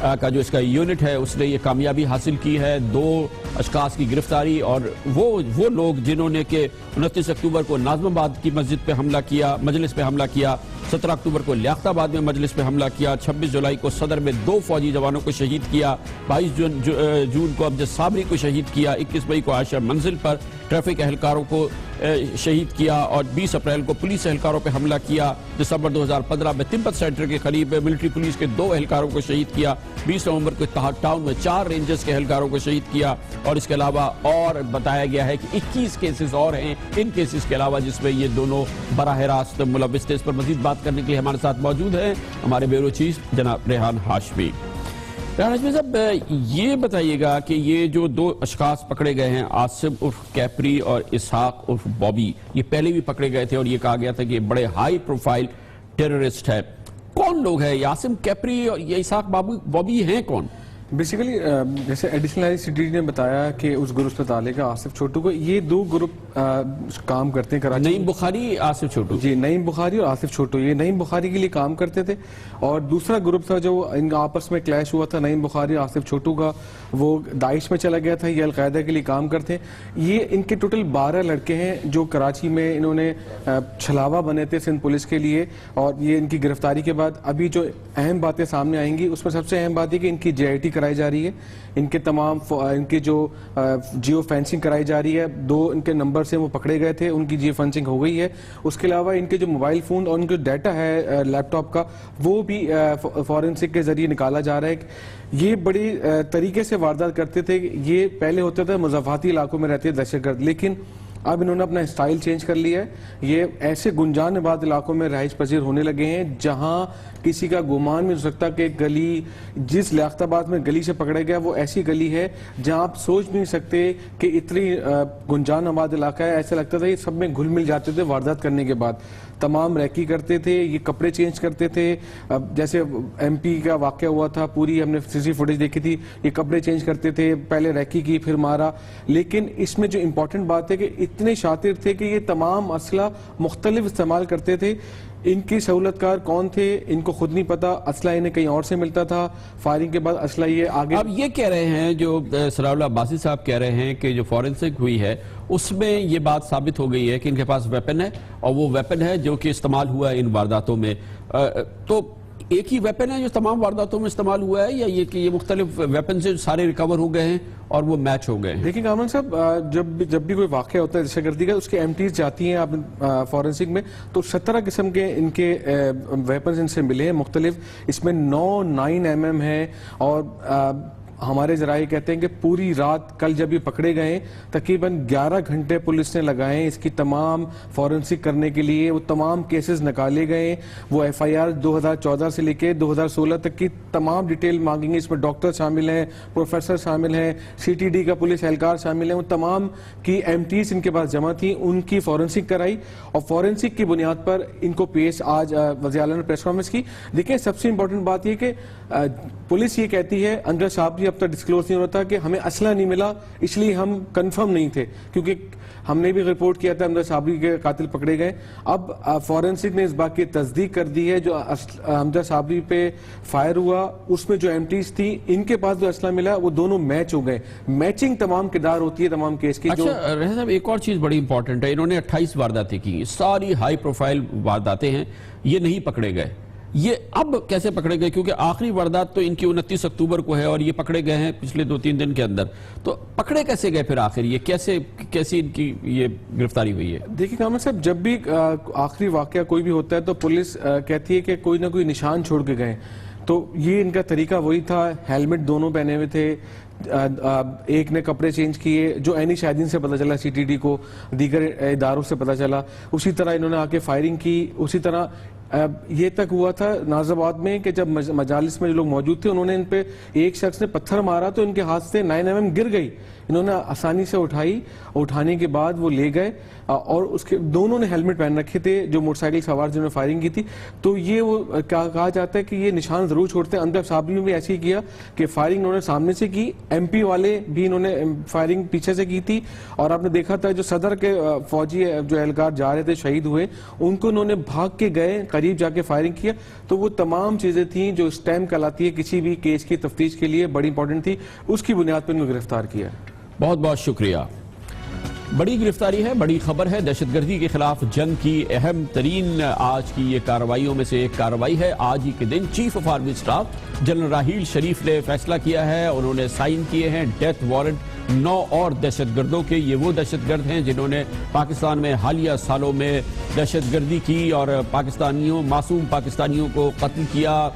کا جو اس کا یونٹ ہے اس نے یہ کامیابی حاصل کی ہے، 2 اشخاص کی گرفتاری، اور وہ لوگ جنہوں نے کہ 29 اکتوبر کو ناظم آباد کی مسجد پہ حملہ کیا، مجلس پہ حملہ کیا، 17 اکتوبر کو لیاقت آباد میں مجلس پہ حملہ کیا، 26 جولائی کو صدر میں 2 فوجی جوانوں کو شہید کیا، 22 جون کو امجد صابری کو شہید کیا، 21 مئی کو عائشہ منزل پر ٹریفک اہلکاروں کو شہید کیا، اور 20 اپریل کو پولیس اہلکاروں پہ حملہ کیا، دسمبر 2015 میں تمبت سینٹر کے قریب ملٹری پولیس کے 2 اہلکاروں کو شہید کیا، 20 نومبر کو اتحاد ٹاؤن میں 4 رینجرز کے اہلکاروں کو شہید کیا، اور اس کے علاوہ اور بتایا گیا ہے کہ 21 کیسز اور ہیں ان کیسز کے علاوہ جس میں یہ دونوں براہ راست ملوث تھے۔ اس پر مزید بات کرنے کے لیے ہمارے ساتھ موجود ہیں ہمارے بیورو چیف جناب ریحان ہاشمی۔ ریحان ہاشمی صاحب، یہ بتائیے گا کہ یہ جو 2 اشخاص پکڑے گئے ہیں، عاصم عرف کیپری اور اسحاق عرف بابی، یہ پہلے بھی پکڑے گئے تھے اور یہ کہا گیا تھا کہ یہ بڑے ہائی پروفائل ٹیررسٹ ہے، کون لوگ ہیں؟ عاصم کیپری اور یہ اسحاق بابی ہیں کون؟ بیسیکلی جیسے ایڈیشنل آئی سی ڈی نے بتایا کہ اس گروپ سے تعلق ہے آصف چھوٹو کو، یہ 2 گروپ کام کرتے ہیں کراچی، نعیم بخاری، آصف چھوٹو، جی نعیم بخاری اور آصف چھوٹو، یہ نعیم بخاری کے لیے کام کرتے تھے، اور دوسرا گروپ تھا جو ان کا آپس میں کلیش ہوا تھا نعیم بخاری اور آصف چھوٹو کا، وہ داعش میں چلا گیا تھا، یہ القاعدہ کے لیے کام کرتے ہیں۔ یہ ان کے ٹوٹل 12 لڑکے ہیں جو کراچی میں انہوں نے چھلاوا بنے تھے سندھ پولیس کے لیے، اور یہ ان کی گرفتاری کے بعد ابھی جو اہم باتیں سامنے آئیں گی اس میں سب سے اہم بات ہے کہ ان کی جے آئی ٹی کرائی جا رہی ہے، ان کے تمام ان کی جو جیو فینسنگ کرائی جا رہی ہے، 2 ان کے نمبر سے وہ پکڑے گئے تھے، ان کی جیو فینسنگ ہو گئی ہے، اس کے علاوہ ان کے جو موبائل فون اور ان کے ڈیٹا ہے لیپ ٹاپ کا وہ بھی فورنسک کے ذریعے نکالا جا رہا ہے۔ یہ بڑی طریقے سے واردات کرتے تھے، یہ پہلے ہوتا تھا مضافاتی علاقوں میں رہتے دہشت گرد، لیکن اب انہوں نے اپنا اسٹائل چینج کر لیا ہے، یہ ایسے گنجان آباد علاقوں میں رہائش پذیر ہونے لگے ہیں جہاں کسی کا گمان نہیں ہو سکتا کہ گلی جس لیاقت آباد میں گلی سے پکڑے گیا وہ ایسی گلی ہے جہاں آپ سوچ نہیں سکتے کہ اتنی گنجان آباد علاقہ ہے، ایسا لگتا تھا یہ سب میں گھل مل جاتے تھے واردات کرنے کے بعد، تمام ریکی کرتے تھے، یہ کپڑے چینج کرتے تھے، جیسے ایم پی کا واقعہ ہوا تھا، پوری ہم نے سی سی فوٹیج دیکھی تھی، یہ کپڑے چینج کرتے تھے، پہلے ریکی کی پھر مارا، لیکن اس میں جو امپورٹنٹ بات ہے کہ اتنے شاطر تھے کہ یہ تمام اسلحہ مختلف استعمال کرتے تھے، ان کی سہولت کار کون تھے ان کو خود نہیں پتا، اسلحہ انہیں کہیں اور سے ملتا تھا، فائرنگ کے بعد اسلحہ یہ آگے۔ اب یہ کہہ رہے ہیں جو سراج اللہ عباسی صاحب کہہ رہے ہیں کہ جو فورنسک ہوئی ہے اس میں یہ بات ثابت ہو گئی ہے کہ ان کے پاس ویپن ہے، اور وہ ویپن ہے جو کہ استعمال ہوا ہے ان وارداتوں میں، تو ایک ہی ویپن ہے جو تمام وارداتوں میں استعمال ہوا ہے، یا یہ کہ یہ مختلف ویپن سے سارے ریکور ہو گئے ہیں اور وہ میچ ہو گئے ہیں؟ دیکھیں کامران صاحب، جب بھی کوئی واقعہ ہوتا ہے دہشت گردی کا، اس کے ایمٹیز جاتی ہیں آپ فورنسک میں، تو 17 قسم کے ان کے ویپنز ان سے ملے ہیں مختلف، اس میں 9 mm ہیں، اور ہمارے ذرائع کہتے ہیں کہ پوری رات کل جب یہ پکڑے گئے تقریباً 11 گھنٹے پولیس نے لگائے اس کی تمام فورنسک کرنے کے لیے، وہ تمام کیسز نکالے گئے، وہ ایف آئی آر 2014 سے لے کے 2016 تک کی تمام ڈیٹیل مانگیں گے، اس میں ڈاکٹر شامل ہیں، پروفیسر شامل ہیں، سی ٹی ڈی کا پولیس اہلکار شامل ہیں، وہ تمام کی ایم ٹیز ان کے پاس جمع تھیں، ان کی فورنسک کرائی، اور فورنسک کی بنیاد پر ان کو پیش آج وزیر اعلیٰ نے پریس کانفرنس کی۔ دیکھیں سب سے امپورٹنٹ بات یہ کہ پولیس یہ کہتی ہے، امجد صابری اب تک ڈسکلوز نہیں ہوتا کہ ہمیں اسلحہ نہیں ملا اس لیے ہم کنفرم نہیں تھے، کیونکہ ہم نے بھی رپورٹ کیا تھا امجد صابری کے قاتل پکڑے گئے۔ اب فورنسک نے اس بات کی تصدیق کر دی ہے، جو امجد صابری پہ فائر ہوا اس میں جو ایمٹیز تھی ان کے پاس جو اسلحہ ملا وہ دونوں میچ ہو گئے، میچنگ تمام کردار ہوتی ہے تمام کیس کی۔ اچھا رہا صاحب، ایک اور چیز بڑی امپورٹنٹ ہے، انہوں نے 28 وارداتیں کی، ساری ہائی پروفائل وارداتیں ہیں، یہ نہیں پکڑے گئے، یہ اب کیسے پکڑے گئے؟ کیونکہ آخری واردات تو ان کی 29 اکتوبر کو ہے اور یہ پکڑے گئے ہیں پچھلے 2-3 دن کے اندر، تو پکڑے کیسے گئے پھر آخر؟ یہ کیسے ان کی یہ گرفتاری ہوئی ہے؟ دیکھیں کامر صاحب، جب بھی آخری واقعہ کوئی بھی ہوتا ہے تو پولیس کہتی ہے کہ کوئی نہ کوئی نشان چھوڑ کے گئے، تو یہ ان کا طریقہ وہی تھا، ہیلمٹ دونوں پہنے ہوئے تھے، ایک نے کپڑے چینج کیے، جو عینی شاہدین سے پتہ چلا، سی ٹی ڈی کو دیگر اداروں سے پتہ چلا، اسی طرح انہوں نے آ کے فائرنگ کی، اسی طرح یہ تک ہوا تھا نازم آباد میں کہ جب مجالس میں جو لوگ موجود تھے انہوں نے ان پہ ایک شخص نے پتھر مارا تو ان کے ہاتھ سے 9 mm گر گئی، انہوں نے آسانی سے اٹھانے کے بعد وہ لے گئے اور اس کے دونوں نے ہیلمٹ پہن رکھے تھے جو موٹر سائیکل سوار جنہوں نے فائرنگ کی تھی. تو یہ وہ کہا جاتا ہے کہ یہ نشان ضرور چھوڑتے ہیں. انور صاحب نے بھی ایسے ہی کیا کہ فائرنگ انہوں نے سامنے سے کی, ایم پی والے بھی انہوں نے فائرنگ پیچھے سے کی تھی, اور آپ نے دیکھا تھا جو صدر کے فوجی جو اہلکار جا رہے تھے شہید ہوئے ان کو انہوں نے بھاگ کے گئے, قریب جا کے فائرنگ کیا. تو وہ تمام چیزیں تھیں جو اسٹیمپ کہلاتی ہے کسی بھی کیس کی تفتیش کے لیے بڑی امپورٹنٹ تھی, اس کی بنیاد پر ان کو گرفتار کیا. بہت بہت شکریہ. بڑی گرفتاری ہے, بڑی خبر ہے. دہشت گردی کے خلاف جنگ کی اہم ترین آج کی یہ کارروائیوں میں سے ایک کارروائی ہے. آج ہی کے دن chief of army staff general Raheel Sharif نے فیصلہ کیا ہے, انہوں نے سائن کیے ہیں ڈیتھ وارنٹ 9 اور دہشت گردوں کے. یہ وہ دہشت گرد ہیں جنہوں نے پاکستان میں حالیہ سالوں میں دہشت گردی کی اور معصوم پاکستانیوں کو قتل کیا,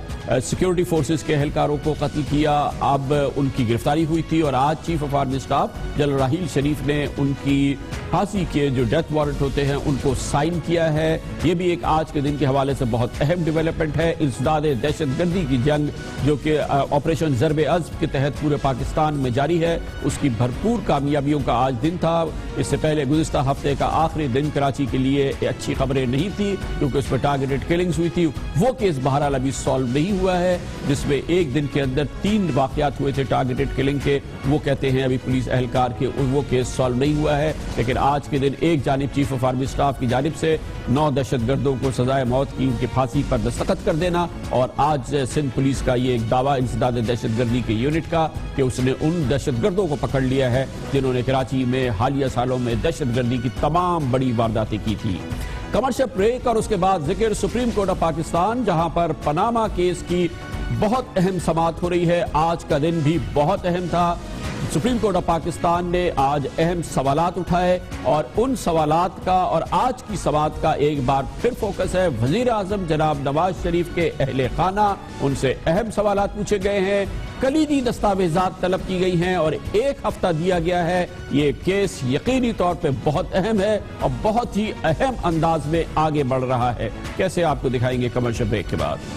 سیکیورٹی فورسز کے اہلکاروں کو قتل کیا. اب ان کی گرفتاری ہوئی تھی اور آج chief of army staff general Raheel Sharif نے ان کی پھانسی کے جو ڈیتھ وارنٹ ہوتے ہیں ان کو سائن کیا ہے. یہ بھی ایک آج کے دن کے حوالے سے بہت اہم ڈیولپمنٹ ہے. انسداد دہشت گردی کی جنگ جو کہ آپریشن ضرب عضب کے تحت پورے پاکستان میں جاری ہے, اس کی بھرپور کامیابیوں کا آج دن تھا. اس سے پہلے گزشتہ ہفتے کا آخری دن کراچی کے لیے اچھی خبریں نہیں تھی کیونکہ اس میں ٹارگیٹڈ کلنگز ہوئی تھی. وہ کیس بہرحال ابھی سالو نہیں ہوا ہے جس میں ایک دن کے اندر 3 واقعات ہوئے تھے ٹارگیٹڈ کلنگ کے. وہ کہتے ہیں ابھی پولیس اہلکار کے وہ کیس سالو نہیں ہوا ہے. لیکن آج کے دن ایک جانب چیف آف آرمی اسٹاف کی جانب سے 9 دہشت گردوں کو سزائے موت کی ان کی پھانسی پر دستخط کر دینا, اور آج سندھ پولیس کا یہ ایک دعویٰ انسداد دہشت گردی کے یونٹ کا کہ اس نے ان دہشت گردوں کو پکڑ لیا ہے جنہوں نے کراچی میں حالیہ سالوں میں دہشت گردی کی تمام بڑی وارداتیں کی تھی. کمرشل بریک اور اس کے بعد ذکر سپریم کورٹ آف پاکستان جہاں پر پاناما کیس کی بہت اہم سماعت ہو رہی ہے. آج کا دن بھی بہت اہم تھا. سپریم کورٹ آف پاکستان نے آج اہم سوالات اٹھائے اور ان سوالات کا اور آج کی سماعت کا ایک بار پھر فوکس ہے وزیر اعظم جناب نواز شریف کے اہل خانہ. ان سے اہم سوالات پوچھے گئے ہیں, کلیدی دستاویزات طلب کی گئی ہیں اور 1 ہفتہ دیا گیا ہے. یہ کیس یقینی طور پہ بہت اہم ہے اور بہت ہی اہم انداز میں آگے بڑھ رہا ہے. کیسے آپ کو دکھائیں گے کمرشل بریک کے بعد.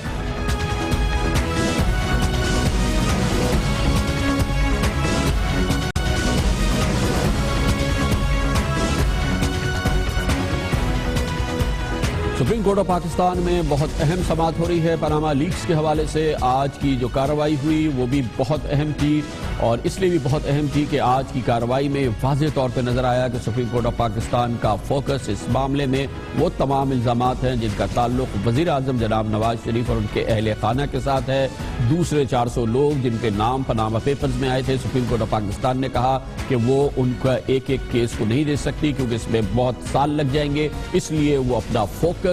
سپریم کورٹ آف پاکستان میں بہت اہم سماعت ہو رہی ہے. پاناما لیکس کے حوالے سے آج کی جو کارروائی ہوئی وہ بھی بہت اہم تھی, اور اس لیے بھی بہت اہم تھی کہ آج کی کارروائی میں واضح طور پہ نظر آیا کہ سپریم کورٹ آف پاکستان کا فوکس اس معاملے میں وہ تمام الزامات ہیں جن کا تعلق وزیر اعظم جناب نواز شریف اور ان کے اہل خانہ کے ساتھ ہے. دوسرے 400 لوگ جن کے نام پاناما پیپرز میں آئے تھے, سپریم کورٹ آف پاکستان نے کہا کہ وہ ان کا ایک کیس کو نہیں دے سکتی کیونکہ اس میں بہت سال لگ جائیں گے, اس لیے وہ اپنا فوکس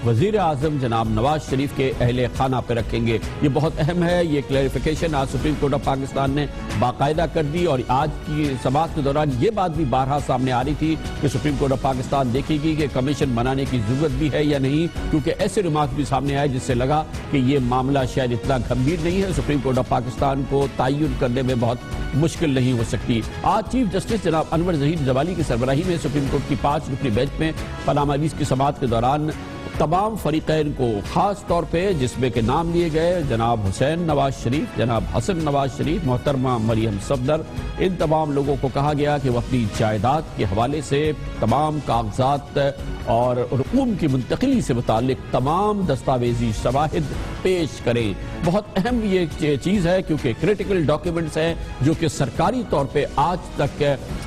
وزیر اعظم جناب نواز شریف کے اہل خانہ پہ رکھیں گے. یہ بہت اہم ہے. یہ کلیریفیکیشن آج سپریم کورٹ آف پاکستان نے باقاعدہ کر دی, اور آج کی سماعت کے دوران یہ بات بھی بارہا سامنے آ رہی تھی کہ سپریم کورٹ آف پاکستان دیکھے گی کہ کمیشن بنانے کی ضرورت بھی ہے یا نہیں, کیونکہ ایسے ریمارک بھی سامنے آئے جس سے لگا کہ یہ معاملہ شاید اتنا گھمبیر نہیں ہے, سپریم کورٹ آف پاکستان کو تعین کرنے میں بہت مشکل نہیں ہو سکتی. آج چیف جسٹس جناب انور ظہیر جوالی کی سربراہی میں سپریم کورٹ کی 5 رکنی بینچ میں پاناما لیکس کی سماعت کے دوران تمام فریقین کو خاص طور پہ جس میں کے نام لیے گئے جناب حسین نواز شریف, جناب حسن نواز شریف, محترمہ مریم صفدر, ان تمام لوگوں کو کہا گیا کہ وہ اپنی جائیداد کے حوالے سے تمام کاغذات اور رقوم کی منتقلی سے متعلق تمام دستاویزی شواہد پیش کریں. بہت اہم یہ چیز ہے کیونکہ کریٹیکل ڈاکیومنٹس ہیں جو کہ سرکاری طور پہ آج تک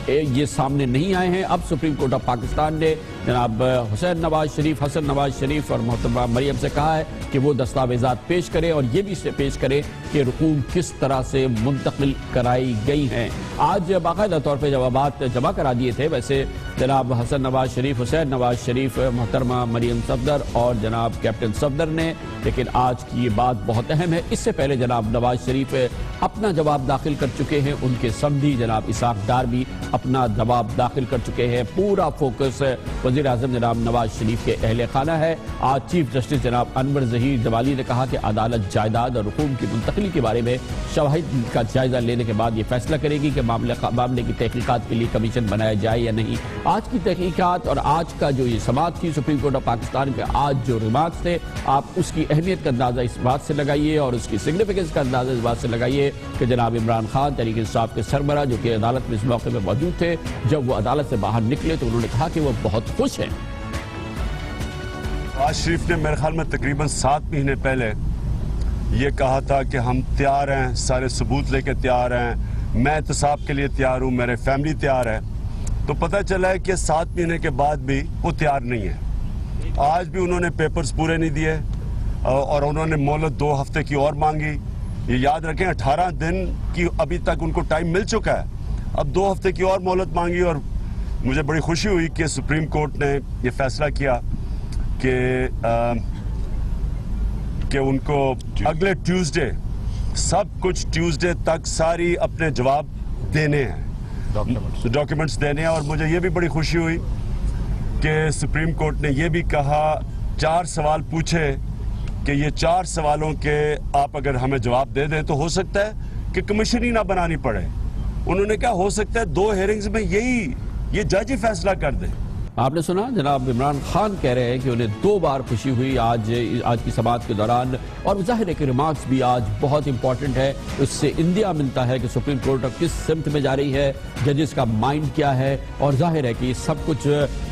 یہ سامنے نہیں آئے ہیں. اب سپریم کورٹ آف پاکستان نے جناب حسین نواز شریف, حسن نواز شریف اور محترمہ مریم سے کہا ہے کہ وہ دستاویزات پیش کریں اور یہ بھی پیش کریں کہ رقوم کس طرح سے منتقل کرائی گئی ہیں. آج باقاعدہ طور پہ جوابات جمع کرا دیے تھے ویسے جناب حسن نواز شریف, حسین نواز شریف, محترمہ مریم صفدر اور جناب کیپٹن صفدر نے, لیکن آج کی یہ بات بہت اہم ہے. اس سے پہلے جناب نواز شریف اپنا جواب داخل کر چکے ہیں, ان کے سمدھی جناب اسحاق ڈار بھی اپنا جواب داخل کر چکے ہیں. پورا فوکس وزیر اعظم جناب نواز شریف کے اہل خانہ ہے. آج چیف جسٹس جناب انور ظہیر جوالی نے کہا کہ عدالت جائیداد اور رقوم کی منتقلی کے بارے میں شواہد کا جائزہ لینے کے بعد یہ فیصلہ کرے گی کہ معاملے کی تحقیقات کے لیے کمیشن بنایا جائے یا نہیں. آج کی تحقیقات اور آج کا جو یہ سماعت تھی سپریم کورٹ آف پاکستان کے آج جو ریمارکس تھے آپ اس کی اہمیت کا اندازہ اس بات سے لگائیے اور اس کی سگنیفیکنس کا اندازہ اس بات سے لگائیے کہ جناب عمران خان تحریک انصاف کے سربراہ جو کہ عدالت میں اس موقع میں موجود تھے جب وہ عدالت سے باہر نکلے تو انہوں نے کہا کہ وہ بہت خوش ہیں. نواز شریف نے میرے خیال میں تقریباً 7 مہینے پہلے یہ کہا تھا کہ ہم تیار ہیں, سارے ثبوت لے کے تیار ہیں, میں احتساب کے لیے تیار ہوں, میرے فیملی تیار ہے. تو پتہ چلا ہے کہ 7 مہینے کے بعد بھی وہ تیار نہیں ہے. آج بھی انہوں نے پیپرز پورے نہیں دیے اور انہوں نے مہلت 2 ہفتے کی اور مانگی. یہ یاد رکھیں 18 دن کی ابھی تک ان کو ٹائم مل چکا ہے, اب 2 ہفتے کی اور مہلت مانگی. اور مجھے بڑی خوشی ہوئی کہ سپریم کورٹ نے یہ فیصلہ کیا کہ ان کو اگلے ٹیوزڈے سب کچھ ٹیوزڈے تک ساری اپنے جواب دینے ہیں, ڈاکیومنٹس دینے ہیں. اور مجھے یہ بھی بڑی خوشی ہوئی کہ سپریم کورٹ نے یہ بھی کہا 4 سوال پوچھے کہ یہ 4 سوالوں کے آپ اگر ہمیں جواب دے دیں تو ہو سکتا ہے کہ کمیشن ہی نہ بنانی پڑے. انہوں نے کہا ہو سکتا ہے 2 ہیئرنگز میں یہ جج ہی فیصلہ کر دیں. آپ نے سنا جناب عمران خان کہہ رہے ہیں کہ انہیں 2 بار خوشی ہوئی آج کی سماعت کے دوران, اور ظاہر ہے کہ ریمارکس بھی آج بہت امپورٹنٹ ہے. اس سے اندیا ملتا ہے کہ سپریم کورٹ کس سمت میں جا رہی ہے, ججز کا مائنڈ کیا ہے, اور ظاہر ہے کہ یہ سب کچھ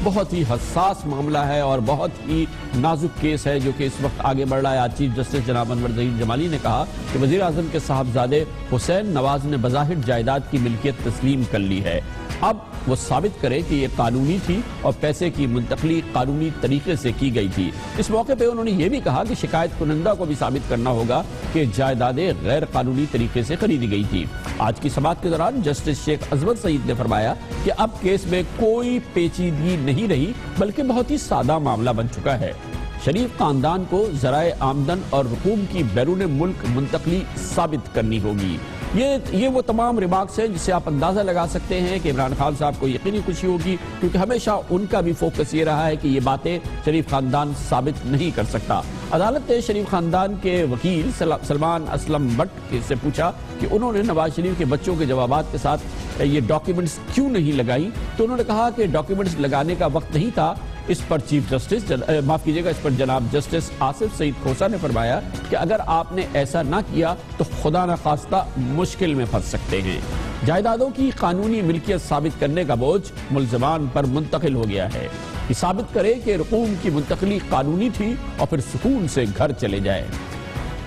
بہت ہی حساس معاملہ ہے اور بہت ہی نازک کیس ہے جو کہ اس وقت آگے بڑھ رہا ہے. آج چیف جسٹس جناب انور ظہیر جمالی نے کہا کہ وزیر اعظم کے صاحبزادے حسین نواز نے بظاہر جائیداد کی ملکیت تسلیم کر لی ہے, اب وہ ثابت کرے کہ یہ قانونی تھی اور پیسے کی منتقلی قانونی طریقے سے کی گئی تھی. اس موقع پہ انہوں نے یہ بھی کہا کہ شکایت کنندہ کو بھی ثابت کرنا ہوگا کہ جائیدادیں غیر قانونی طریقے سے خریدی گئی تھی. آج کی سماعت کے دوران جسٹس شیخ عظمت سعید نے فرمایا کہ اب کیس میں کوئی پیچیدگی نہیں رہی بلکہ بہت ہی سادہ معاملہ بن چکا ہے. شریف خاندان کو ذرائع آمدن اور رقوم کی بیرون ملک منتقلی ثابت کرنی ہوگی. یہ وہ تمام ریمارکس ہیں جس سے آپ اندازہ لگا سکتے ہیں کہ عمران خان صاحب کو یقینی خوشی ہوگی, کیونکہ ہمیشہ ان کا بھی فوکس یہ رہا ہے کہ یہ باتیں شریف خاندان ثابت نہیں کر سکتا. عدالت نے شریف خاندان کے وکیل سلمان اسلم بٹ سے پوچھا کہ انہوں نے نواز شریف کے بچوں کے جوابات کے ساتھ یہ ڈاکیومنٹس کیوں نہیں لگائیں, تو انہوں نے کہا کہ ڈاکیومنٹس لگانے کا وقت نہیں تھا. اس پر چیف جسٹس اس پر جناب جسٹس آصف سعید کھوسا نے فرمایا کہ اگر آپ نے ایسا نہ کیا تو خدا نخواستہ مشکل میں پھنس سکتے ہیں. جائیدادوں کی قانونی ملکیت ثابت کرنے کا بوجھ ملزمان پر منتقل ہو گیا ہے. یہ ثابت کرے کہ رقوم کی منتقلی قانونی تھی اور پھر سکون سے گھر چلے جائے.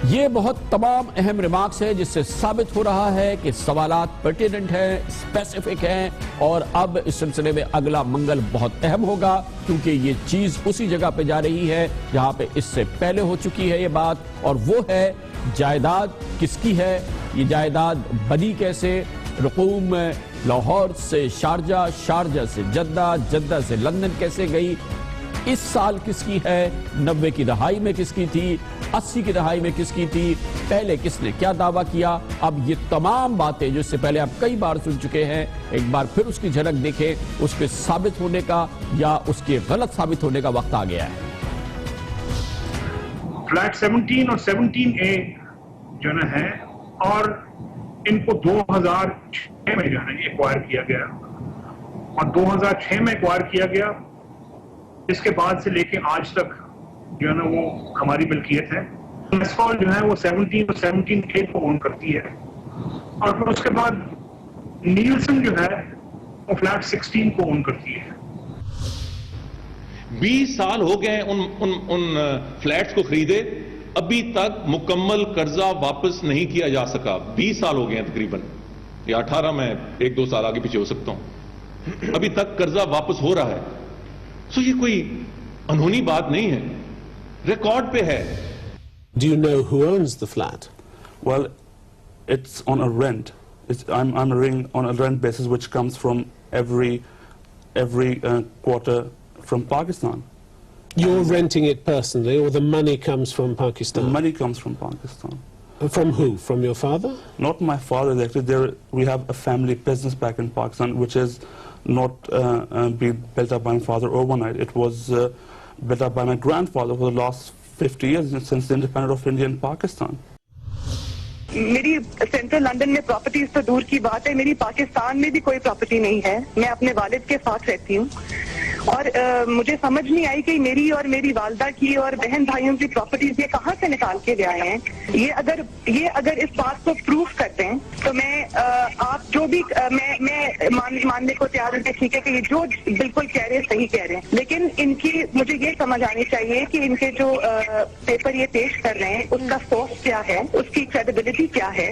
یہ بہت تمام اہم ریمارکس ہے جس سے ثابت ہو رہا ہے کہ سوالات پرٹیننٹ ہیں, اسپیسیفک ہیں, اور اب اس سلسلے میں اگلا منگل بہت اہم ہوگا کیونکہ یہ چیز اسی جگہ پہ جا رہی ہے جہاں پہ اس سے پہلے ہو چکی ہے یہ بات, اور وہ ہے جائیداد کس کی ہے, یہ جائیداد بنی کیسے, رقوم لاہور سے شارجہ, شارجہ سے جدہ, جدہ سے لندن کیسے گئی, اس سال کس کی ہے, 90 کی دہائی میں کس کی تھی, 80 کی دہائی میں کس کی تھی, پہلے کس نے کیا دعویٰ کیا. اب یہ تمام باتیں جو اس سے پہلے آپ کئی بار سن چکے ہیں, ایک بار پھر اس کی جھلک دیکھیں, اس کے ثابت ہونے کا یا اس کے غلط ثابت ہونے کا وقت آ گیا ہے. فلیٹ 17 اور 17A جو ہے اور ان کو 2006 میں جو ہے ایکوائر کیا گیا اور 2006 میں ایکوائر کیا گیا. اس کے بعد سے لے کے آج تک جو ہے نا وہ ہماری ملکیت ہے. نیسفال جو ہے وہ 17 اور 17A کو اون کرتی ہے, اور پھر اس کے بعد نیلسن جو ہے وہ فلیٹ 16 کو اون کرتی ہے. 20 سال ہو گئے ان فلیٹس کو خریدے, ابھی تک مکمل قرضہ واپس نہیں کیا جا سکا. 20 سال ہو گئے ہیں تقریباً, یا 18 میں 1-2 سال آگے پیچھے ہو سکتا ہوں, ابھی تک قرضہ واپس ہو رہا ہے. سو یہ کوئی انہونی بات نہیں ہے, ریکارڈ پہ ہے. Do you know who owns the flat? Well, it's on a rent. I'm renting on a rent basis which comes from every quarter from Pakistan. You're renting it personally, or the money comes from Pakistan? The money comes from Pakistan. From who? From your father? Not my father. Actually, we have a family business back in Pakistan, which is not been built up by my father overnight. It was built up by my grandfather for the last 50 years since the independence of India and Pakistan. میری central London میں properties تو دور کی بات ہے، میری پاکستان میں بھی کوئی پراپرٹی نہیں ہے. میں اپنے والد کے ساتھ رہتی ہوں اور مجھے سمجھ نہیں آئی کہ میری اور میری والدہ کی اور بہن بھائیوں کی پراپرٹیز یہ کہاں سے نکال کے لے آئے ہیں. یہ اگر اس بات کو پروف کرتے ہیں تو میں آپ جو بھی میں ماننے کو تیار ہوں کہ ٹھیک ہے کہ یہ جو بالکل کہہ رہے ہیں صحیح کہہ رہے ہیں، لیکن ان کی مجھے یہ سمجھ آنی چاہیے کہ ان کے جو پیپر یہ پیش کر رہے ہیں اس کا سورس کیا ہے، اس کی کریڈیبلٹی کیا ہے.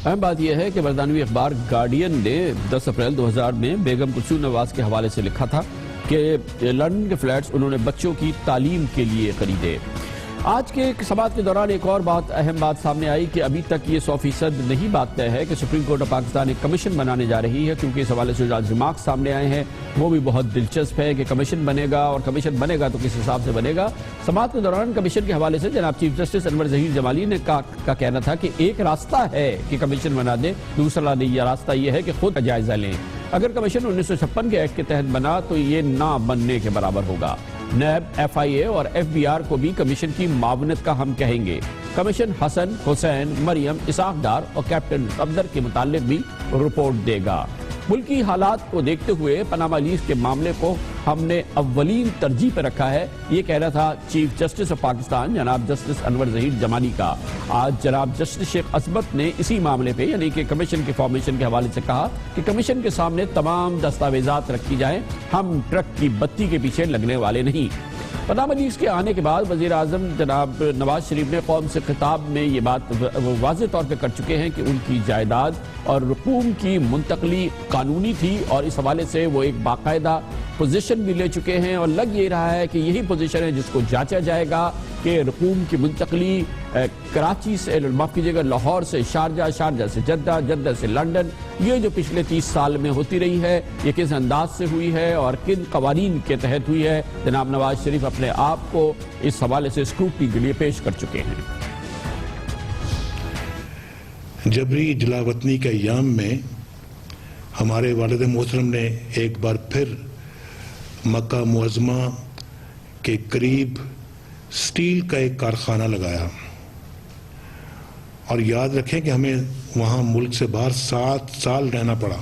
اہم بات یہ ہے کہ برطانوی اخبار گارڈین نے 10 اپریل 2000 میں بیگم کلثوم نواز کے حوالے سے لکھا تھا کہ لندن کے فلیٹس انہوں نے بچوں کی تعلیم کے لیے خریدے. آج کے سماعت کے دوران ایک اور اہم بات سامنے آئی کہ ابھی تک یہ 100% نہیں بات طے ہے کہ سپریم کورٹ آف پاکستان ایک کمیشن بنانے جا رہی ہے، کیونکہ اس حوالے سے جو آج ریمارکس سامنے آئے ہیں وہ بھی بہت دلچسپ ہے کہ کمیشن بنے گا، اور کمیشن بنے گا تو کس حساب سے بنے گا. سماعت کے دوران کمیشن کے حوالے سے جناب چیف جسٹس انور ظہیر جمالی نے کا کہنا تھا کہ ایک راستہ ہے کہ کمیشن بنا دیں، دوسرا راستہ یہ ہے کہ خود جائزہ لیں. اگر کمیشن 1956 کے ایکٹ کے تحت بنا تو یہ نہ بننے کے برابر ہوگا. نیب، ایف آئی اے اور ایف بی آر کو بھی کمیشن کی معاونت کا ہم کہیں گے. کمیشن حسن، حسین، مریم، اسحاق ڈار اور کیپٹن صفدر کے متعلق بھی رپورٹ دے گا. ملکی حالات کو دیکھتے ہوئے پاناما لیکس کے معاملے کو ہم نے اولین ترجیح پہ رکھا ہے، یہ کہنا تھا چیف جسٹس آف پاکستان جناب جسٹس انور ظہیر جمالی کا. آج جناب جسٹس شیخ عصمت نے اسی معاملے پہ یعنی کہ کمیشن کے فارمیشن کے حوالے سے کہا کہ کمیشن کے سامنے تمام دستاویزات رکھی جائیں، ہم ٹرک کی بتی کے پیچھے لگنے والے نہیں. پاناما لیکس کے آنے کے بعد وزیر اعظم جناب نواز شریف نے قوم سے خطاب میں یہ بات واضح طور پہ کر چکے ہیں کہ ان کی جائیداد اور رقوم کی منتقلی قانونی تھی، اور اس حوالے سے وہ ایک باقاعدہ پوزیشن بھی لے چکے ہیں، اور لگ یہ رہا ہے کہ یہی پوزیشن ہے جس کو جانچا جائے گا کہ رقوم کی منتقلی کراچی سے، معاف کیجیے گا، لاہور سے شارجہ، شارجہ سے جدہ، جدہ سے لندن، یہ جو پچھلے 30 سال میں ہوتی رہی ہے یہ کس انداز سے ہوئی ہے اور کن قوانین کے تحت ہوئی ہے. جناب نواز شریف اپنے آپ کو اس حوالے سے اسکروٹنی کے لیے پیش کر چکے ہیں. جبری جلاوطنی کے ایام میں ہمارے والد محترم نے ایک بار پھر مکہ معظمہ کے قریب سٹیل کا ایک کارخانہ لگایا، اور یاد رکھیں کہ ہمیں وہاں ملک سے باہر 7 سال رہنا پڑا.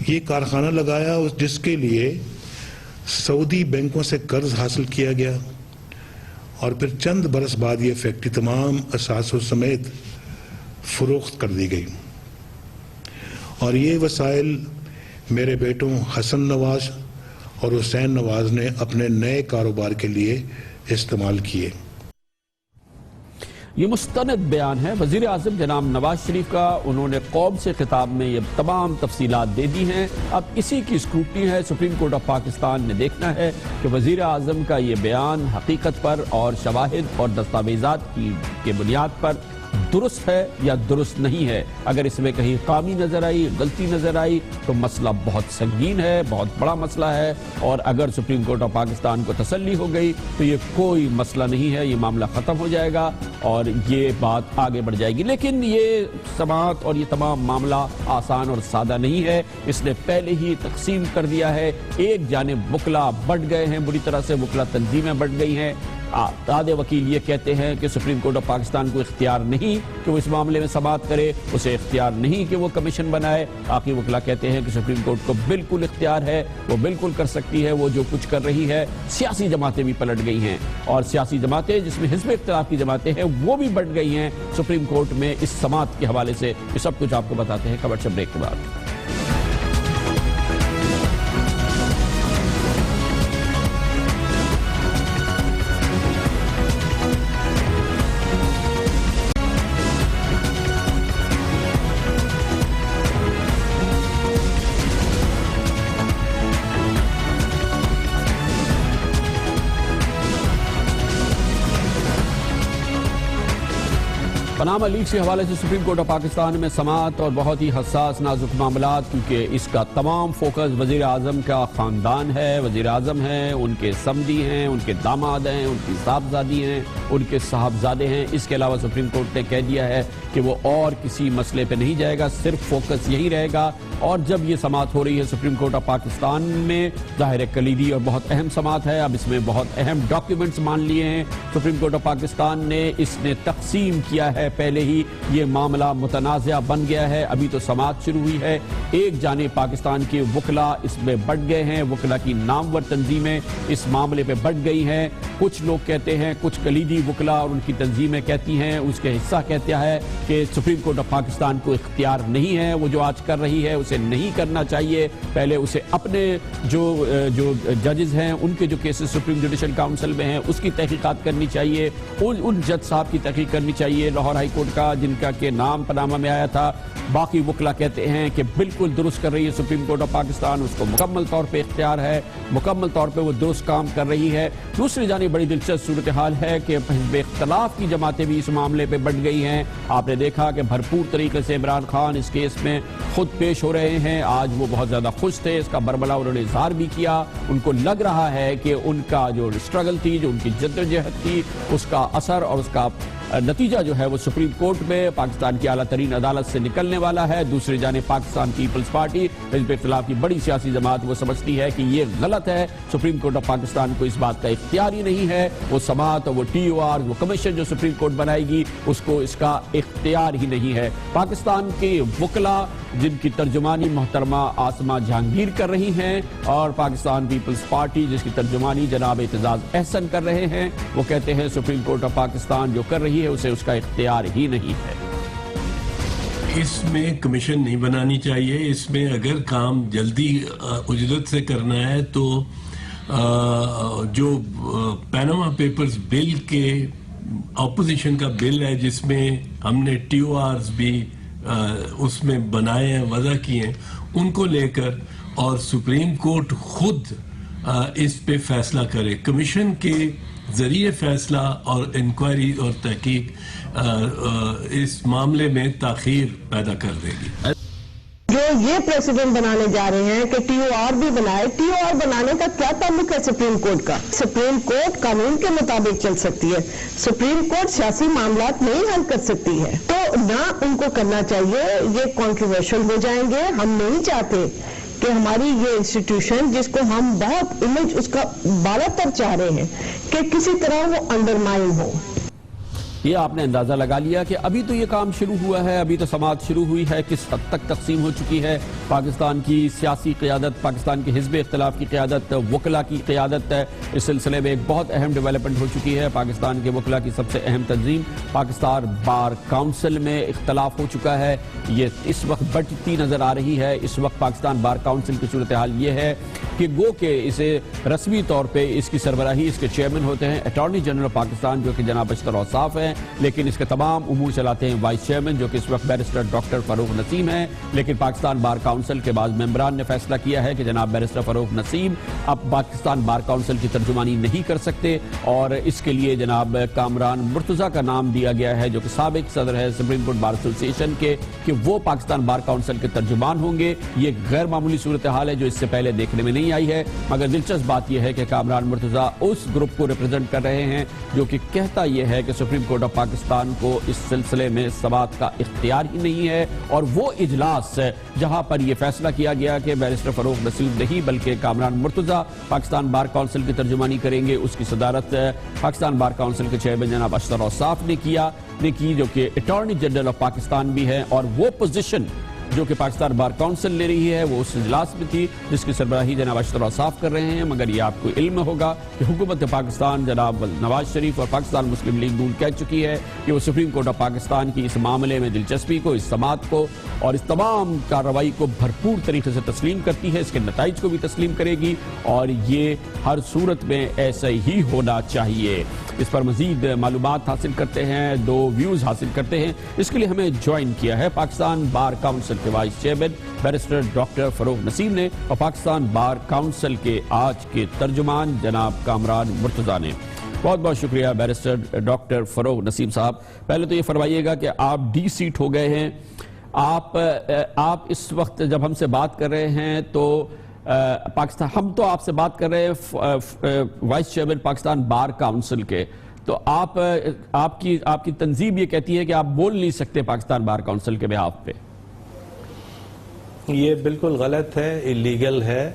یہ کارخانہ لگایا جس کے لیے سعودی بینکوں سے قرض حاصل کیا گیا، اور پھر چند برس بعد یہ فیکٹری تمام اثاثوں سمیت فروخت کر دی گئی. اور یہ وسائل میرے بیٹوں حسن نواز اور حسین نواز نے اپنے نئے کاروبار کے لیے استعمال کیے. یہ مستند بیان ہے وزیر اعظم جناب نواز شریف کا. انہوں نے قوم سے خطاب میں یہ تمام تفصیلات دے دی ہیں. اب اسی کی اسکروٹنی ہے، سپریم کورٹ آف پاکستان نے دیکھنا ہے کہ وزیر اعظم کا یہ بیان حقیقت پر اور شواہد اور دستاویزات کی بنیاد پر درست ہے یا درست نہیں ہے. اگر اس میں کہیں خامی نظر آئی، غلطی نظر آئی تو مسئلہ بہت سنگین ہے، بہت بڑا مسئلہ ہے، اور اگر سپریم کورٹ آف پاکستان کو تسلی ہو گئی تو یہ کوئی مسئلہ نہیں ہے، یہ معاملہ ختم ہو جائے گا اور یہ بات آگے بڑھ جائے گی. لیکن یہ سماعت اور یہ تمام معاملہ آسان اور سادہ نہیں ہے. اس نے پہلے ہی تقسیم کر دیا ہے. ایک جانب وکلا بڑھ گئے ہیں، بری طرح سے وکلا تنظیمیں بڑھ گئی ہیں. آدھے وکیل یہ کہتے ہیں کہ سپریم کورٹ آف پاکستان کو اختیار نہیں کہ وہ اس معاملے میں سماعت کرے، اسے اختیار نہیں کہ وہ کمیشن بنائے. باقی وکلا کہتے ہیں کہ سپریم کورٹ کو بالکل اختیار ہے، وہ بالکل کر سکتی ہے وہ جو کچھ کر رہی ہے. سیاسی جماعتیں بھی پلٹ گئی ہیں، اور سیاسی جماعتیں جس میں حزب اختلاف کی جماعتیں ہیں وہ بھی بڑھ گئی ہیں سپریم کورٹ میں اس سماعت کے حوالے سے. یہ سب کچھ آپ کو بتاتے ہیں کمرشل بریک کے بعد. پاناما لیکس کے حوالے سے سپریم کورٹ آف پاکستان میں سماعت اور بہت ہی حساس نازک معاملات، کیونکہ اس کا تمام فوکس وزیر اعظم کا خاندان ہے. وزیر اعظم ہیں، ان کے سمدی ہیں، ان کے داماد ہیں، ان کی صاحبزادی ہیں، ان کے صاحبزادے ہیں. اس کے علاوہ سپریم کورٹ نے کہہ دیا ہے کہ وہ اور کسی مسئلے پہ نہیں جائے گا، صرف فوکس یہی رہے گا. اور جب یہ سماعت ہو رہی ہے سپریم کورٹ آف پاکستان میں، ظاہر کلیدی اور بہت اہم سماعت ہے. اب اس میں بہت اہم ڈاکیومنٹس مان لیے ہیں سپریم کورٹ آف پاکستان نے. اس نے تقسیم کیا ہے ہے. پہلے ہی یہ معاملہ متنازع بن گیا ہے. ابھی تو سماعت شروع ہوئی ہے. ایک جانب پاکستان کے وکلا اس میں بٹ گئے ہیں. وکلا کی نامور تنظیمیں اس معاملے پہ بٹ گئی ہیں. کچھ لوگ کہتے ہیں, کچھ کلیدی وکلا اور ان کی تنظیمیں کہتی ہیں, اس کے حصہ کہتا ہے کہ سپریم کورٹ آف پاکستان کو اختیار نہیں ہے, وہ جو آج کر رہی ہے اسے نہیں کرنا چاہیے. پہلے اسے اپنے جو ججز ہیں ان کے جو کیسز سپریم جوڈیشل کاؤنسل میں ہیں اس کی تحقیقات کرنی چاہیے. ان جج صاحب کی تحقیق کرنی چاہیے لاہور ہائی کورٹ کا, جن کا کہ نام پاناما میں آیا تھا. باقی وکلا کہتے ہیں کہ بالکل درست کر رہی ہے سپریم کورٹ آف پاکستان, اس کو مکمل طور پہ اختیار ہے, مکمل طور پہ وہ درست کام کر رہی ہے. دوسری جانب بڑی دلچسپ صورتحال ہے کہ حزب اختلاف کی جماعتیں بھی اس معاملے پہ بٹ گئی ہیں. آپ نے دیکھا کہ بھرپور طریقے سے عمران خان اس کیس میں خود پیش ہو رہے ہیں. آج وہ بہت زیادہ خوش تھے, اس کا برملا انہوں نے اظہار بھی کیا. ان کو لگ رہا ہے کہ ان کا جو اسٹرگل تھی, جو ان کی جدوجہد تھی, اس کا اثر اور اس کا نتیجہ جو ہے وہ سپریم کورٹ میں پاکستان کی اعلیٰ ترین عدالت سے نکلنے والا ہے. دوسری جانب پاکستان پیپلز پارٹی حزب اختلاف کی بڑی سیاسی جماعت وہ سمجھتی ہے کہ یہ غلط ہے, سپریم کورٹ آف پاکستان کو اس بات کا اختیار ہی نہیں ہے. وہ سماعت اور وہ ٹی او آر, وہ کمیشن جو سپریم کورٹ بنائے گی اس کو اس کا اختیار ہی نہیں ہے. پاکستان کے وکلا جن کی ترجمانی محترمہ آسمہ جہانگیر کر رہی ہیں اور پاکستان پیپلز پارٹی جس کی ترجمانی جناب اعتزاز احسن کر رہے ہیں, وہ کہتے ہیں سپریم کورٹ آف پاکستان جو کر رہی ہے اسے اس کا اختیار ہی نہیں ہے. اس میں کمیشن نہیں بنانی چاہیے. اس میں اگر کام جلدی اجرت سے کرنا ہے تو جو پاناما پیپرز بل کے اپوزیشن کا بل ہے جس میں ہم نے ٹی او آرز بھی اس میں بنائے ہیں, وضع کیے ہیں, ان کو لے کر اور سپریم کورٹ خود اس پہ فیصلہ کرے. کمیشن کے ذریعے فیصلہ اور انکوائری اور تحقیق اس معاملے میں تاخیر پیدا کر دے گی. جو یہ پریسیڈنٹ بنانے جا رہے ہیں کہ ٹی او آر بھی بنائے, ٹی او آر بنانے کا کیا تعلق ہے سپریم کورٹ کا؟ سپریم کورٹ قانون کے مطابق چل سکتی ہے, سپریم کورٹ سیاسی معاملات نہیں حل کر سکتی ہے. تو نہ ان کو کرنا چاہیے, یہ کنٹروورشل ہو جائیں گے. ہم نہیں چاہتے کہ ہماری یہ انسٹیٹیوشن جس کو ہم بہت امیج اس کا بالا تر چاہ رہے ہیں کہ کسی طرح وہ انڈرمائن ہو. یہ آپ نے اندازہ لگا لیا کہ ابھی تو یہ کام شروع ہوا ہے, ابھی تو سماعت شروع ہوئی ہے, کس حد تک تقسیم ہو چکی ہے پاکستان کی سیاسی قیادت, پاکستان کی حزب اختلاف کی قیادت, وکلا کی قیادت. اس سلسلے میں ایک بہت اہم ڈیولپمنٹ ہو چکی ہے. پاکستان کے وکلا کی سب سے اہم تنظیم پاکستان بار کاؤنسل میں اختلاف ہو چکا ہے. یہ اس وقت بڑھتی نظر آ رہی ہے. اس وقت پاکستان بار کاؤنسل کی صورتحال یہ ہے کہ گو کہ اسے رسمی طور پہ اس کی سربراہی اس کے چیئرمین ہوتے ہیں اٹارنی جنرل پاکستان جو کہ جناب اشرف اوصاف ہیں, لیکن اس کے تمام امور چلاتے ہیں وائس چیئرمین جو کہ اس وقت بیرسٹر ڈاکٹر فاروق نسیم ہیں. لیکن پاکستان بار کاؤنسل کے بعض ممبران نے فیصلہ کیا ہے کہ جناب بیرسٹر فاروق نسیم اب پاکستان بار کاؤنسل کی ترجمانی نہیں کر سکتے, اور اس کے لیے جناب کامران مرتضیٰ کا نام دیا گیا ہے جو کہ سابق صدر ہے سپریم کورٹ بار ایسوسی ایشن کے, کہ وہ پاکستان بار کاؤنسل کے ترجمان ہوں گے. یہ غیر معمولی صورتحال ہے جو اس سے پہلے دیکھنے میں نہیں آئی ہے. مگر دلچسپ بات یہ ہے کہ کامران مرتضیٰ اس گروپ کو ریپرزینٹ کر رہے ہیں جو کہ کہتا یہ ہے کہ سپریم کورٹ آف پاکستان کو اس سلسلے میں سماعت کا اختیار ہی نہیں ہے, اور وہ اجلاس جہاں پر یہ فیصلہ کیا گیا کہ بیرسٹر فاروق نسیم نہیں بلکہ کامران مرتضیٰ پاکستان بار کاؤنسل کی ترجمانی کریں گے, اس کی صدارت پاکستان بار کاؤنسل کے چیئرمین جناب اشرف اوصاف نے کی جو کہ اٹارنی جنرل آف پاکستان بھی ہے. اور وہ پوزیشن جو کہ پاکستان بار کاؤنسل لے رہی ہے وہ اس اجلاس میں تھی جس کی سربراہی جناب اشرف اوصاف کر رہے ہیں. مگر یہ آپ کو علم ہوگا کہ حکومت پاکستان جناب نواز شریف اور پاکستان مسلم لیگ نون کہہ چکی ہے کہ وہ سپریم کورٹ آف پاکستان کی اس معاملے میں دلچسپی کو, اس سماعت کو اور اس تمام کارروائی کو بھرپور طریقے سے تسلیم کرتی ہے, اس کے نتائج کو بھی تسلیم کرے گی, اور یہ ہر صورت میں ایسا ہی ہونا چاہیے. اس پر مزید معلومات حاصل کرتے ہیں, دو ویوز حاصل کرتے ہیں. اس کے لیے ہمیں جوائن کیا ہے پاکستان بار کاؤنسل کے وائس چیئرمین بیرسٹر ڈاکٹر فاروق نسیم نے اور پاکستان بار کاؤنسل کے آج کے ترجمان جناب کامران مرتضیٰ نے. بہت بہت شکریہ بیرسٹر ڈاکٹر فاروق نسیم صاحب. پہلے تو یہ فرمائیے گا کہ آپ ڈی سیٹ ہو گئے ہیں, آپ اس وقت جب ہم سے بات کر رہے ہیں تو پاکستان, ہم تو آپ سے بات کر رہے ہیں وائس چیئرمین پاکستان بار کاؤنسل کے, تو آپ کی تنظیم یہ کہتی ہے کہ آپ بول نہیں سکتے پاکستان بار کاؤنسل کے بہاف پہ. یہ بالکل غلط ہے, اللیگل ہے.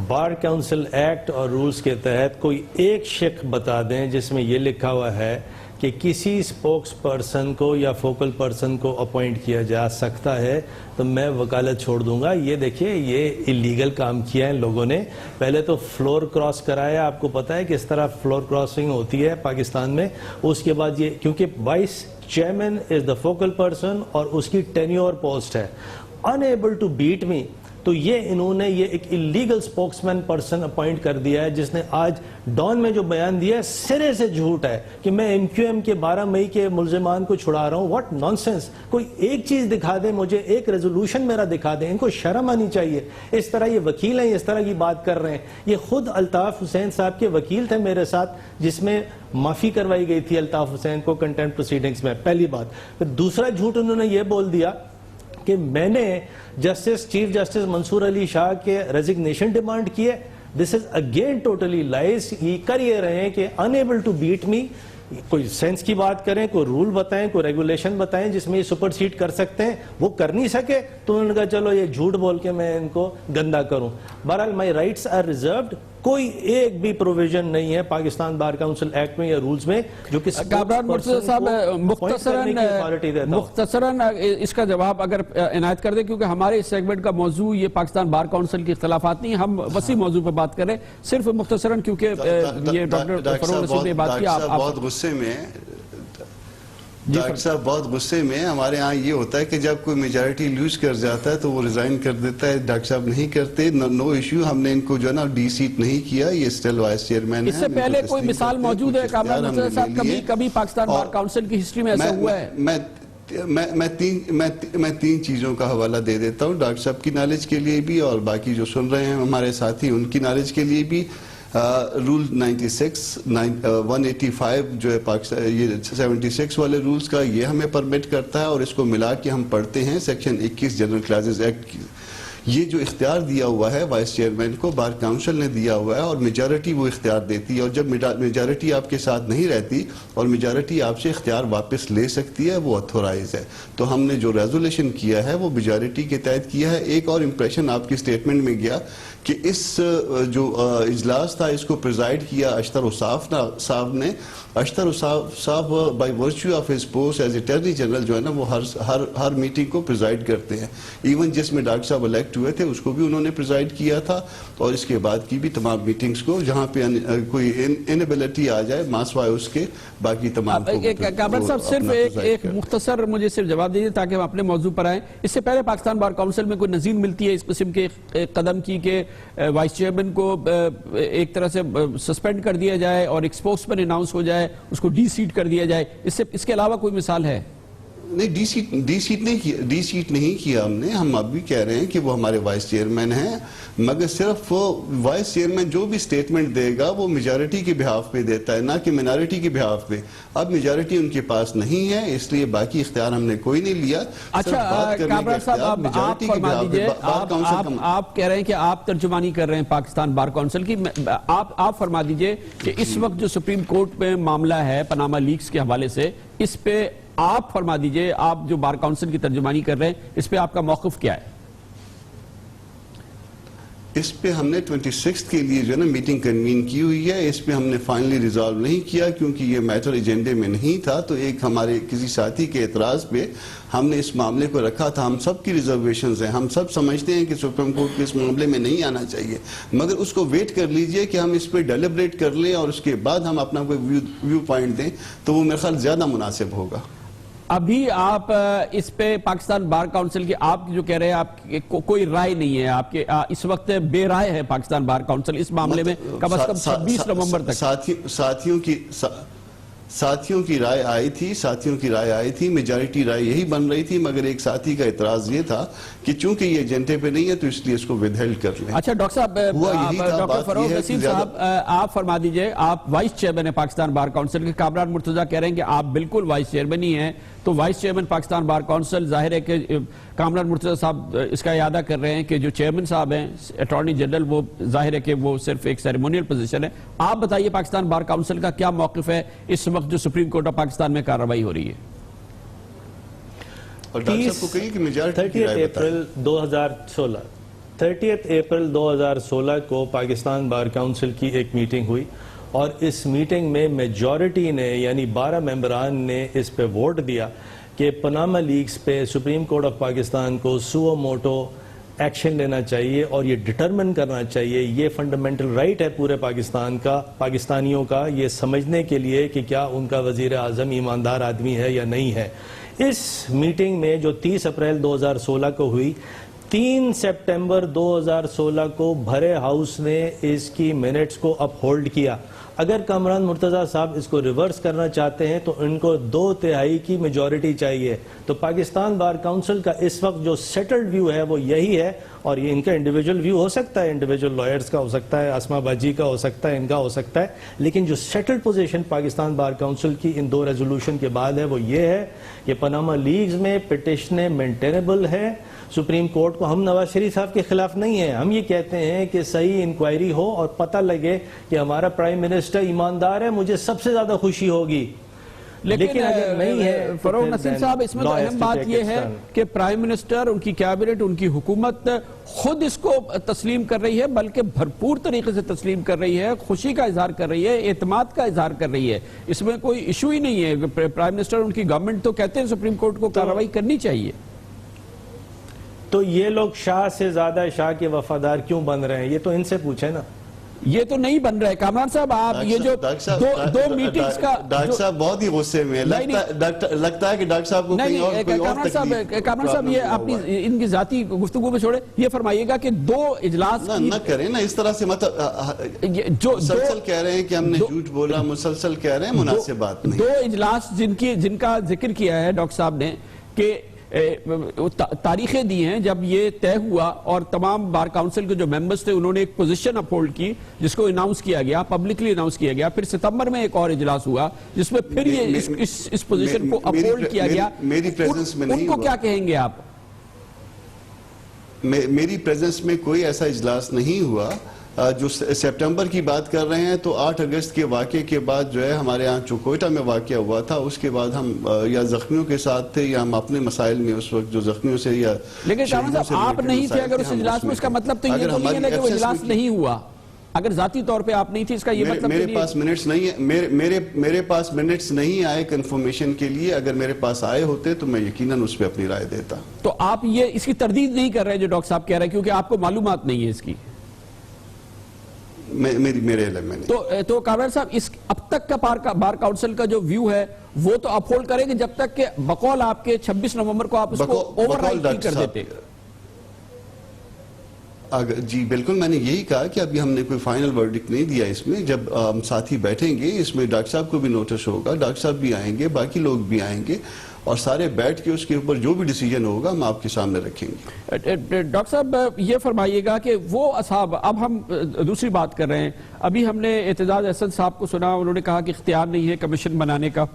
بار کاؤنسل ایکٹ اور رولز کے تحت کوئی ایک شق بتا دیں جس میں یہ لکھا ہوا ہے کہ کسی سپوکس پرسن کو یا فوکل پرسن کو اپوائنٹ کیا جا سکتا ہے تو میں وکالت چھوڑ دوں گا. یہ دیکھیے یہ اللیگل کام کیا ہے لوگوں نے. پہلے تو فلور کراس کرایا, آپ کو پتا ہے کس طرح فلور کراسنگ ہوتی ہے پاکستان میں. اس کے بعد یہ کیونکہ وائس چیئرمین از دا فوکل پرسن اور اس کی ٹینیور پوسٹ ہے, unable to beat me, تو یہ انہوں نے یہ ایک اللیگل سپوکسمین پرسن اپوائنٹ کر دیا ہے جس نے آج ڈان میں جو بیان دیا ہے سرے سے جھوٹ ہے کہ میں ایم کیو ایم کے 12 مئی کے ملزمان کو چھڑا رہا ہوں. What nonsense. کوئی ایک چیز دکھا دیں مجھے, ایک ریزولوشن میرا دکھا دیں. ان کو شرم آنی چاہیے. اس طرح یہ وکیل ہیں, اس طرح کی بات کر رہے ہیں. یہ خود الطاف حسین صاحب کے وکیل تھے میرے ساتھ, جس میں معافی کروائی گئی تھی الطاف حسین کو کنٹمپٹ پروسیڈنگز میں. پہلی بات. پھر دوسرا جھوٹ انہوں نے یہ بول دیا کہ میں نے چیف جسٹس منصور علی شاہ کے ریزگنیشن ڈیمانڈ کیے. دس از اگین ٹوٹلی لائز. یہ کر یہ رہے ہیں کہ unable to beat me. کوئی سینس کی بات کریں, کوئی رول بتائیں, کوئی ریگولیشن بتائیں جس میں یہ سپرسیڈ کر سکتے ہیں. وہ کر نہیں سکے تو انہوں نے کہا چلو یہ جھوٹ بول کے میں ان کو گندا کروں. بہرحال مائی رائٹس آر ریزروڈ. کوئی ایک بھی پروویژن نہیں ہے پاکستان بار کاؤنسل ایکٹ میں یا رولز میں جو کہ کامران مرتضی صاحب مختصراً اس کا جواب اگر عنایت کر دیں, کیونکہ ہمارے اس سیگمنٹ کا موضوع یہ پاکستان بار کاؤنسل کے اختلافات نہیں, ہم وسیع موضوع پہ بات کریں. صرف مختصراً کیونکہ یہ ڈاکٹر فروغ رسول نے بات کی. بہت غصے میں ڈاکٹر صاحب بہت غصے میں. ہمارے ہاں یہ ہوتا ہے کہ جب کوئی میجارٹی لوز کر جاتا ہے تو وہ ریزائن کر دیتا ہے. ڈاکٹر صاحب نہیں کرتے. No issue. ہم نے ان کو جو ہے نا ڈی سیٹ نہیں کیا. یہ اسٹل وائس چیئرمین ہے. اس سے پہلے کوئی مثال موجود ہے کامران مرتضی صاحب, کبھی پاکستان بار کاؤنسل کی ہسٹری میں ایسا ہوا ہے؟ میں تین چیزوں کا حوالہ دے دیتا ہوں ڈاکٹر صاحب کی نالج کے لیے بھی اور باقی جو سن رہے ہیں ہمارے ساتھی ان کی نالج کے لیے بھی. رول 185 جو ہے پاکستان, یہ 76 والے رولز کا یہ ہمیں پرمٹ کرتا ہے, اور اس کو ملا کے ہم پڑھتے ہیں سیکشن 21 جنرل کلاسز ایکٹ کی. یہ جو اختیار دیا ہوا ہے وائس چیئرمین کو بار کاؤنسل نے دیا ہوا ہے, اور میجارٹی وہ اختیار دیتی ہے. اور جب میجارٹی آپ کے ساتھ نہیں رہتی اور میجارٹی آپ سے اختیار واپس لے سکتی ہے, وہ اتھورائز ہے. تو ہم نے جو ریزولیشن کیا ہے وہ میجارٹی کے تحت کیا ہے. ایک اور امپریشن آپ کی سٹیٹمنٹ میں گیا کہ اس جو اجلاس تھا اس کو پریزائڈ کیا اشتر اوصاف صاحب نے. اشتر اوصاف صاحب by virtue of his post as attorney general جو ہے نا وہ ہر میٹنگ کو پریزائڈ کرتے ہیں. ایون جس میں ڈاکٹر صاحب الیکٹ ہوئے تھے اس کو بھی انہوں نے پریزائڈ کیا تھا, اور اس کے بعد کی بھی تمام میٹنگز کو جہاں پہ کوئی انیبلٹی آ جائے ماسوائے اس کے باقی تمام. کامران صاحب صرف ایک مختصر مجھے صرف جواب دیجیے تاکہ ہم اپنے موضوع پر آئیں. اس سے پہلے پاکستان بار کاؤنسل میں کوئی نظیر ملتی ہے اس قسم کے قدم کی کہ وائس چیئرمین کو ایک طرح سے سسپینڈ کر دیا جائے اور ایک سپوکس مین اناؤنس ہو جائے, اس کو ڈی سیٹ کر دیا جائے؟ اس کے علاوہ کوئی مثال ہے؟ نہیں, ڈی سیٹ نہیں کیا ہم نے. ہم اب بھی کہہ رہے ہیں کہ وہ ہمارے وائس چیئرمین ہیں, مگر صرف وائس چیئرمین جو بھی سٹیٹمنٹ دے گا وہ میجارٹی کے بہاف پہ دیتا ہے, نہ کہ منارٹی کے بہاف پہ. اب میجارٹی ان کے پاس نہیں ہے, اس لیے باقی اختیار ہم نے کوئی نہیں لیا. اچھا کامران صاحب آپ فرما دیجئے, آپ کہہ رہے ہیں کہ آپ ترجمانی کر رہے ہیں پاکستان بار کاؤنسل کی. آپ فرما دیجئے کہ اس وقت جو سپریم کورٹ میں معاملہ ہے پاناما لیکس کے حوالے سے, اس پہ آپ فرما دیجئے, آپ جو بار کاؤنسل کی ترجمانی کر رہے ہیں اس پہ آپ کا موقف کیا ہے؟ اس پہ ہم نے 26 کے لیے جو ہے نا میٹنگ کنوین کی ہوئی ہے. اس پہ ہم نے فائنلی ریزالو نہیں کیا کیونکہ یہ میٹر ایجنڈے میں نہیں تھا. تو ایک ہمارے کسی ساتھی کے اعتراض پہ ہم نے اس معاملے کو رکھا تھا. ہم سب کی ریزرویشنز ہیں, ہم سب سمجھتے ہیں کہ سپریم کورٹ کو اس معاملے میں نہیں آنا چاہیے, مگر اس کو ویٹ کر لیجئے کہ ہم اس پہ ڈیلیبریٹ کر لیں اور اس کے بعد ہم اپنا کوئی ویو پوائنٹ دیں, تو وہ میرے خیال زیادہ مناسب ہوگا. ابھی آپ اس پہ پاکستان بار کاؤنسل کی آپ جو کہہ رہے ہیں آپ کوئی رائے نہیں ہے, آپ کے اس وقت بے رائے ہے پاکستان بار کاؤنسل اس معاملے میں کم از کم 26 نومبر تک. ساتھیوں کی رائے آئی تھی, میجارٹی رائے یہی بن رہی تھی, مگر ایک ساتھی کا اعتراض یہ تھا کہ چونکہ یہ ایجنڈے پہ نہیں ہے تو اس لیے اس کو ود ہیلڈ کر لیں. اچھا ڈاکٹر صاحب, ڈاکٹر فروغ نسیم صاحب آپ فرما دیجئے, آپ وائس چیئرمین ہیں پاکستان بار کاؤنسل کے. کامران مرتضی کہہ رہے ہیں کہ آپ بالکل وائس چیئرمین ہی ہیں, تو وائس چیئرمین پاکستان بار کاؤنسل, ظاہر ہے کہ کامران مرتضی صاحب اس کا اعادہ کر رہے ہیں کہ جو چیئرمین صاحب ہیں اٹارنی جنرل, وہ ظاہر ہے کہ وہ صرف ایک سیریمونیل پوزیشن ہے. آپ بتائیے پاکستان بار کاؤنسل کا کیا موقف ہے اس وقت جو سپریم کورٹ آف پاکستان میں کارروائی ہو رہی ہے؟ 30 اپریل 2016 کو پاکستان بار کاؤنسل کی ایک میٹنگ ہوئی, اور اس میٹنگ میں میجورٹی نے یعنی 12 ممبران نے اس پہ ووٹ دیا کہ پاناما لیکس پہ سپریم کورٹ آف پاکستان کو سو موٹو ایکشن لینا چاہیے اور یہ ڈٹرمن کرنا چاہیے. یہ فنڈامنٹل رائٹ ہے پورے پاکستان کا، پاکستانیوں کا، یہ سمجھنے کے لیے کہ کیا ان کا وزیر اعظم ایماندار آدمی ہے یا نہیں ہے. اس میٹنگ میں جو 30 اپریل 2016 کو ہوئی، 3 سپٹمبر 2016 کو بھرے ہاؤس نے اس کی منٹس کو اپ ہولڈ کیا. اگر کامران مرتضیٰ صاحب اس کو ریورس کرنا چاہتے ہیں تو ان کو 2/3 کی میجورٹی چاہیے. تو پاکستان بار کاؤنسل کا اس وقت جو سیٹلڈ ویو ہے وہ یہی ہے، اور یہ ان کا انڈیویجول ویو ہو سکتا ہے، انڈیویجول لائرز کا ہو سکتا ہے، اسما باجی کا ہو سکتا ہے، ان کا ہو سکتا ہے، لیکن جو سیٹلڈ پوزیشن پاکستان بار کاؤنسل کی ان 2 ریزولوشن کے بعد ہے وہ یہ ہے کہ پاناما لیکس میں پٹیشنیں مینٹینیبل ہے. سپریم کورٹ کو، ہم نواز شریف صاحب کے خلاف نہیں ہیں، ہم یہ کہتے ہیں کہ صحیح انکوائری ہو اور پتہ لگے کہ ہمارا پرائم منسٹر ایماندار ہے، مجھے سب سے زیادہ خوشی ہوگی. لیکن اگر نہیں ہے فروغ نسیم صاحب، اس میں تو اہم بات یہ ہے کہ پرائم منسٹر، ان کی کیبنٹ، ان کی حکومت خود اس کو تسلیم کر رہی ہے، بلکہ بھرپور طریقے سے تسلیم کر رہی ہے، خوشی کا اظہار کر رہی ہے، اعتماد کا اظہار کر رہی ہے. اس میں کوئی ایشو ہی نہیں ہے. پرائم منسٹر، ان کی گورنمنٹ تو کہتے ہیں سپریم کورٹ کو کارروائی کرنی چاہیے. تو یہ لوگ شاہ سے زیادہ شاہ کے وفادار کیوں بن رہے ہیں؟ یہ تو ان سے پوچھیں نا. یہ تو نہیں بن رہے. کامران صاحب، آپ یہ جو دو میٹنگز کا، ڈاکٹر صاحب بہت ہی غصے میں لگتا ہے کہ ڈاکٹر صاحب کو کہیں اور کوئی اور تکلیف. کامران صاحب، یہ اپنی ان کی ذاتی گفتگو میں چھوڑے، یہ فرمائیے گا کہ 2 اجلاس نہ کریں نا اس طرح سے. مطلب مسلسل کہہ رہے ہیں کہ ہم نے جھوٹ بولا، مسلسل کہہ رہے ہیں، مناسب بات نہیں. 2 اجلاس جن کا ذکر کیا ہے ڈاکٹر صاحب نے کہ تاریخیں دی ہیں جب یہ طے ہوا اور تمام بار کاؤنسل کے جو ممبرز تھے انہوں نے ایک پوزیشن اپہولڈ کی جس کو اناؤنس کیا گیا، پبلکلی اناؤنس کیا گیا. پھر ستمبر میں ایک اور اجلاس ہوا جس میں پھر یہ اس پوزیشن کو اپہولڈ کیا گیا. میری پریزنس میں نہیں ان کو کیا کہیں گے آپ؟ میری پریزنس میں کوئی ایسا اجلاس نہیں ہوا. جو سپٹمبر کی بات کر رہے ہیں تو 8 اگست کے واقعے کے بعد جو ہے ہمارے ہاں کوئٹہ میں واقعہ ہوا تھا، اس کے بعد ہم یا زخمیوں کے ساتھ تھے یا ہم اپنے مسائل میں اس وقت جو زخمیوں سے یا لیکن صاحب آپ نہیں تھے اگر اس اجلاس میں، اس کا مطلب تو یہ تو نہیں ہے کہ وہ اجلاس نہیں ہوا. اگر ذاتی طور پہ آپ نہیں تھی اس کا یہ مطلب میرے پاس منٹس نہیں ہے، میرے پاس منٹس نہیں آئے کنفرمیشن کے لیے. اگر میرے پاس آئے ہوتے تو میں یقیناً اس پہ اپنی رائے دیتا. تو آپ یہ اس کی تردید نہیں کر رہے جو ڈاکٹر صاحب کہہ رہے ہیں کیونکہ آپ کو معلومات نہیں ہے اس کی؟ میرے علم میں نہیں. تو کامران صاحب، اس اب تک کا بار کاؤنسل کا جو ویو ہے وہ تو اپہولڈ کریں گے جب تک کہ بقول آپ کے 26 نومبر کو آپ اس کو اوور رائٹ نہیں کر دیتے. جی بالکل، میں نے یہی کہا کہ ابھی ہم نے کوئی فائنل ورڈکٹ نہیں دیا اس میں. جب ہم ساتھی بیٹھیں گے اس میں ڈاکٹر صاحب کو بھی نوٹس ہوگا، ڈاکٹر صاحب بھی آئیں گے، باقی لوگ بھی آئیں گے اور سارے بیٹھ کے اس کے اوپر جو بھی ڈیسیجن ہوگا ہم آپ کے سامنے رکھیں گے. ڈاکٹر صاحب یہ فرمائیے گا کہ وہ اصحاب، اب ہم دوسری بات کر رہے ہیں، ابھی ہم نے اعتزاز احسن صاحب کو سنا، انہوں نے کہا کہ اختیار نہیں ہے کمیشن بنانے کا،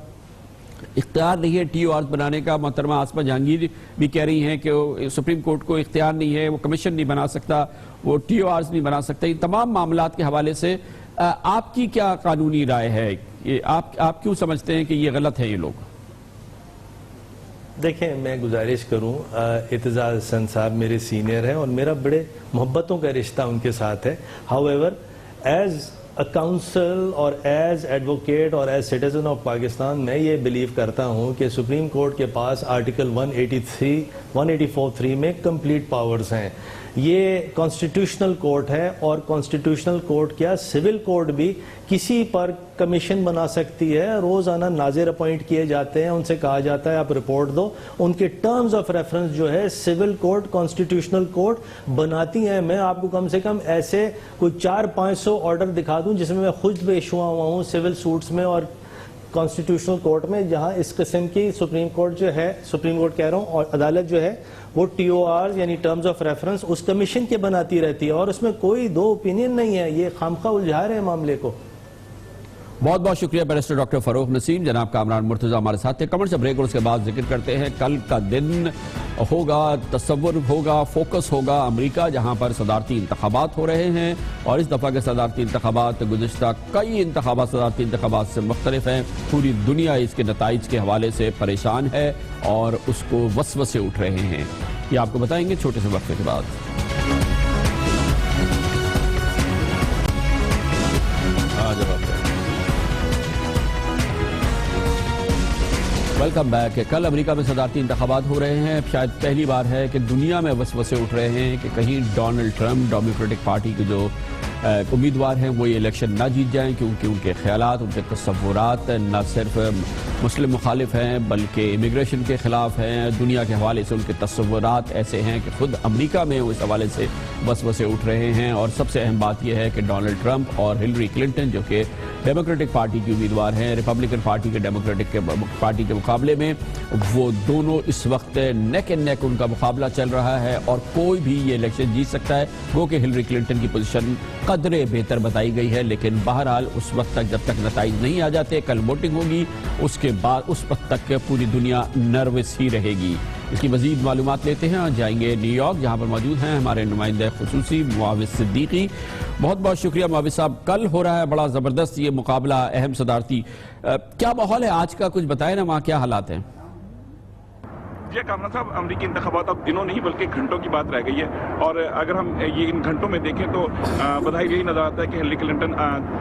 اختیار نہیں ہے ٹی او آرز بنانے کا. محترمہ آسمہ جہانگیر بھی کہہ رہی ہیں کہ سپریم کورٹ کو اختیار نہیں ہے، وہ کمیشن نہیں بنا سکتا، وہ ٹی او آرز نہیں بنا سکتا. ان تمام معاملات کے حوالے سے آپ کی کیا قانونی رائے ہے؟ آپ کیوں سمجھتے ہیں کہ یہ غلط ہے یہ لوگ؟ دیکھیں، میں گزارش کروں، اعتزاز احسن صاحب میرے سینئر ہیں اور میرا بڑے محبتوں کا رشتہ ان کے ساتھ ہے. How ever, as a council اور ایز ایڈوکیٹ اور ایز سٹیزن آف پاکستان میں یہ بلیو کرتا ہوں کہ سپریم کورٹ کے پاس آرٹیکل 184(3) میں کمپلیٹ پاورز ہیں. یہ کانسٹیٹیوشنل کورٹ ہے اور کانسٹیٹیوشنل کورٹ کیا، سول کورٹ بھی کسی پر کمیشن بنا سکتی ہے. روزانہ ناظر اپوائنٹ کیے جاتے ہیں، ان سے کہا جاتا ہے آپ رپورٹ دو. ان کے ٹرمز آف ریفرنس جو ہے سول کورٹ، کانسٹیٹیوشنل کورٹ بناتی ہیں. میں آپ کو کم سے کم ایسے کوئی 400-500 آرڈر دکھا دوں جس میں میں خود پیش ہوا ہوں سول سوٹس میں اور کانسٹیٹیوشنل کورٹ میں، جہاں اس قسم کی سپریم کورٹ جو ہے، سپریم کورٹ کہہ رہا ہوں، اور عدالت جو ہے وہ ٹی او آرز یعنی ٹرمز آف ریفرنس اس کمیشن کے بناتی رہتی ہے اور اس میں کوئی 2 اوپینین نہیں ہے. یہ خامخواہ الجھا رہے ہیں معاملے کو. بہت بہت شکریہ بیرسٹر ڈاکٹر فروغ نسیم. جناب کامران مرتضیٰ ہمارے ساتھ تھے. کمنٹ سے بریک اور اس کے بعد ذکر کرتے ہیں کل کا دن ہوگا، تصور ہوگا، فوکس ہوگا امریکہ، جہاں پر صدارتی انتخابات ہو رہے ہیں اور اس دفعہ کے صدارتی انتخابات گزشتہ کئی انتخابات صدارتی انتخابات سے مختلف ہیں. پوری دنیا اس کے نتائج کے حوالے سے پریشان ہے اور اس کو وسوسے اٹھ رہے ہیں. یہ آپ کو بتائیں گے چھوٹے سے وقفے کے بعد. جواب ویلکم بیک. کل امریکہ میں صدارتی انتخابات ہو رہے ہیں. شاید پہلی بار ہے کہ دنیا میں وسوسے اٹھ رہے ہیں کہ کہیں ڈونلڈ ٹرمپ ڈیموکریٹک پارٹی کے جو امیدوار ہیں وہ یہ الیکشن نہ جیت جائیں، کیونکہ ان کے خیالات، ان کے تصورات نہ صرف مسلم مخالف ہیں بلکہ امیگریشن کے خلاف ہیں. دنیا کے حوالے سے ان کے تصورات ایسے ہیں کہ خود امریکہ میں اس حوالے سے وسوسے اٹھ رہے ہیں. اور سب سے اہم بات یہ ہے کہ ڈونلڈ ٹرمپ اور ہلری کلنٹن جو کہ ڈیموکریٹک پارٹی کی امیدوار ہیں، ریپبلکن پارٹی کے ڈیموکریٹک پارٹی کے مقابلے میں، وہ دونوں اس وقت نیک اینڈ نیک ان کا مقابلہ چل رہا ہے اور کوئی بھی یہ الیکشن جیت سکتا ہے. گو کہ ہلری کلنٹن کی پوزیشن قدرے بہتر بتائی گئی ہے، لیکن بہرحال اس وقت تک جب تک نتائج نہیں آ جاتے، کل ووٹنگ ہوگی، اس کے بعد اس وقت تک پوری دنیا نروس ہی رہے گی. اس کی مزید معلومات لیتے ہیں اور جائیں گے نیو یارک، جہاں پر موجود ہیں ہمارے نمائندہ خصوصی معاوض صدیقی. بہت بہت شکریہ معاوض صاحب. کل ہو رہا ہے بڑا زبردست یہ مقابلہ اہم صدارتی، کیا ماحول ہے آج کا؟ کچھ بتائیں نا، وہاں کیا حالات ہیں؟ جی کامران صاحب، امریکی انتخابات اب دنوں نہیں بلکہ گھنٹوں کی بات رہ گئی ہے، اور اگر ہم یہ ان گھنٹوں میں دیکھیں تو بظاہر یہی نظر آتا ہے کہ ہلری کلنٹن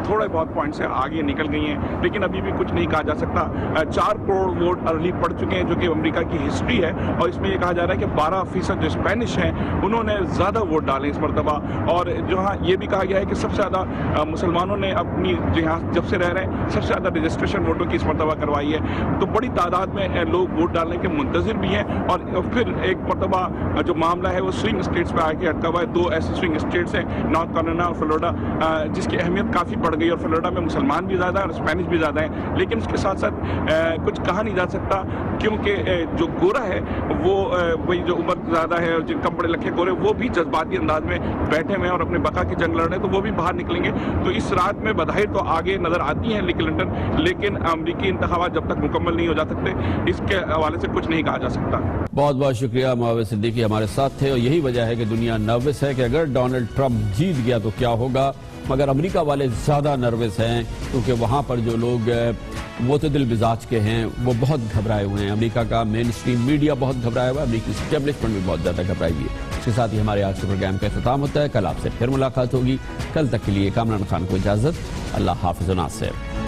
تھوڑے بہت پوائنٹ سے آگے نکل گئی ہیں، لیکن ابھی بھی کچھ نہیں کہا جا سکتا. 4 کروڑ ووٹ ارلی پڑ چکے ہیں، جو کہ امریکہ کی ہسٹری ہے، اور اس میں یہ کہا جا رہا ہے کہ 12% جو اسپینش ہیں انہوں نے زیادہ ووٹ ڈالے اس مرتبہ. اور جہاں یہ بھی کہا گیا ہے کہ سب سے زیادہ مسلمانوں نے اپنی جہاں جب سے رہ رہے ہیں سب سے زیادہ رجسٹریشن ووٹوں کی اس مرتبہ کروائی ہے. تو بڑی تعداد میں لوگ ووٹ ڈالنے کے منتظر بھی ہیں. اور پھر ایک مرتبہ جو معاملہ ہے وہ سوئنگ اسٹیٹس پہ آ کے اٹکا ہوا ہے. 2 ایسے سوئنگ اسٹیٹس ہیں، نارتھ کیرولینا اور فلوریڈا، جس کی اہمیت کافی بڑھ گئی. اور فلوریڈا میں مسلمان بھی زیادہ ہیں اور اسپینش بھی زیادہ ہیں، لیکن اس کے ساتھ ساتھ کچھ کہا نہیں جا سکتا، کیونکہ جو گورا ہے وہ وہی جو عمر زیادہ ہے اور جن کپڑے لکھے گورے، وہ بھی جذباتی انداز میں بیٹھے ہوئے ہیں اور اپنے بقا کی جنگ لڑ رہے ہیں، تو وہ بھی باہر نکلیں گے. تو اس رات میں بظاہر تو آگے نظر آتی ہیں ہلری کلنٹن، لیکن امریکی انتخابات جب تک مکمل نہیں ہو جا سکتے اس کے حوالے سے کچھ نہیں کہا جا سکتا. بہت بہت شکریہ. معاوض صدیقی ہمارے ساتھ تھے، اور یہی وجہ ہے کہ دنیا نروس ہے کہ اگر ڈونلڈ ٹرمپ جیت گیا تو کیا ہوگا. مگر امریکہ والے زیادہ نروس ہیں، کیونکہ وہاں پر جو لوگ معتدل مزاج کے ہیں وہ بہت گھبرائے ہوئے ہیں. امریکہ کا مین اسٹریم میڈیا بہت گھبرایا ہوا ہے، امریکی اسٹیبلشمنٹ بھی بہت زیادہ گھبرائی ہوئی ہے. اس کے ساتھ ہی ہمارے آج کے پروگرام کا اختتام ہوتا ہے. کل آپ سے پھر ملاقات ہوگی. کل تک کے لیے کامران خان کو اجازت. اللہ حافظ و ناصر.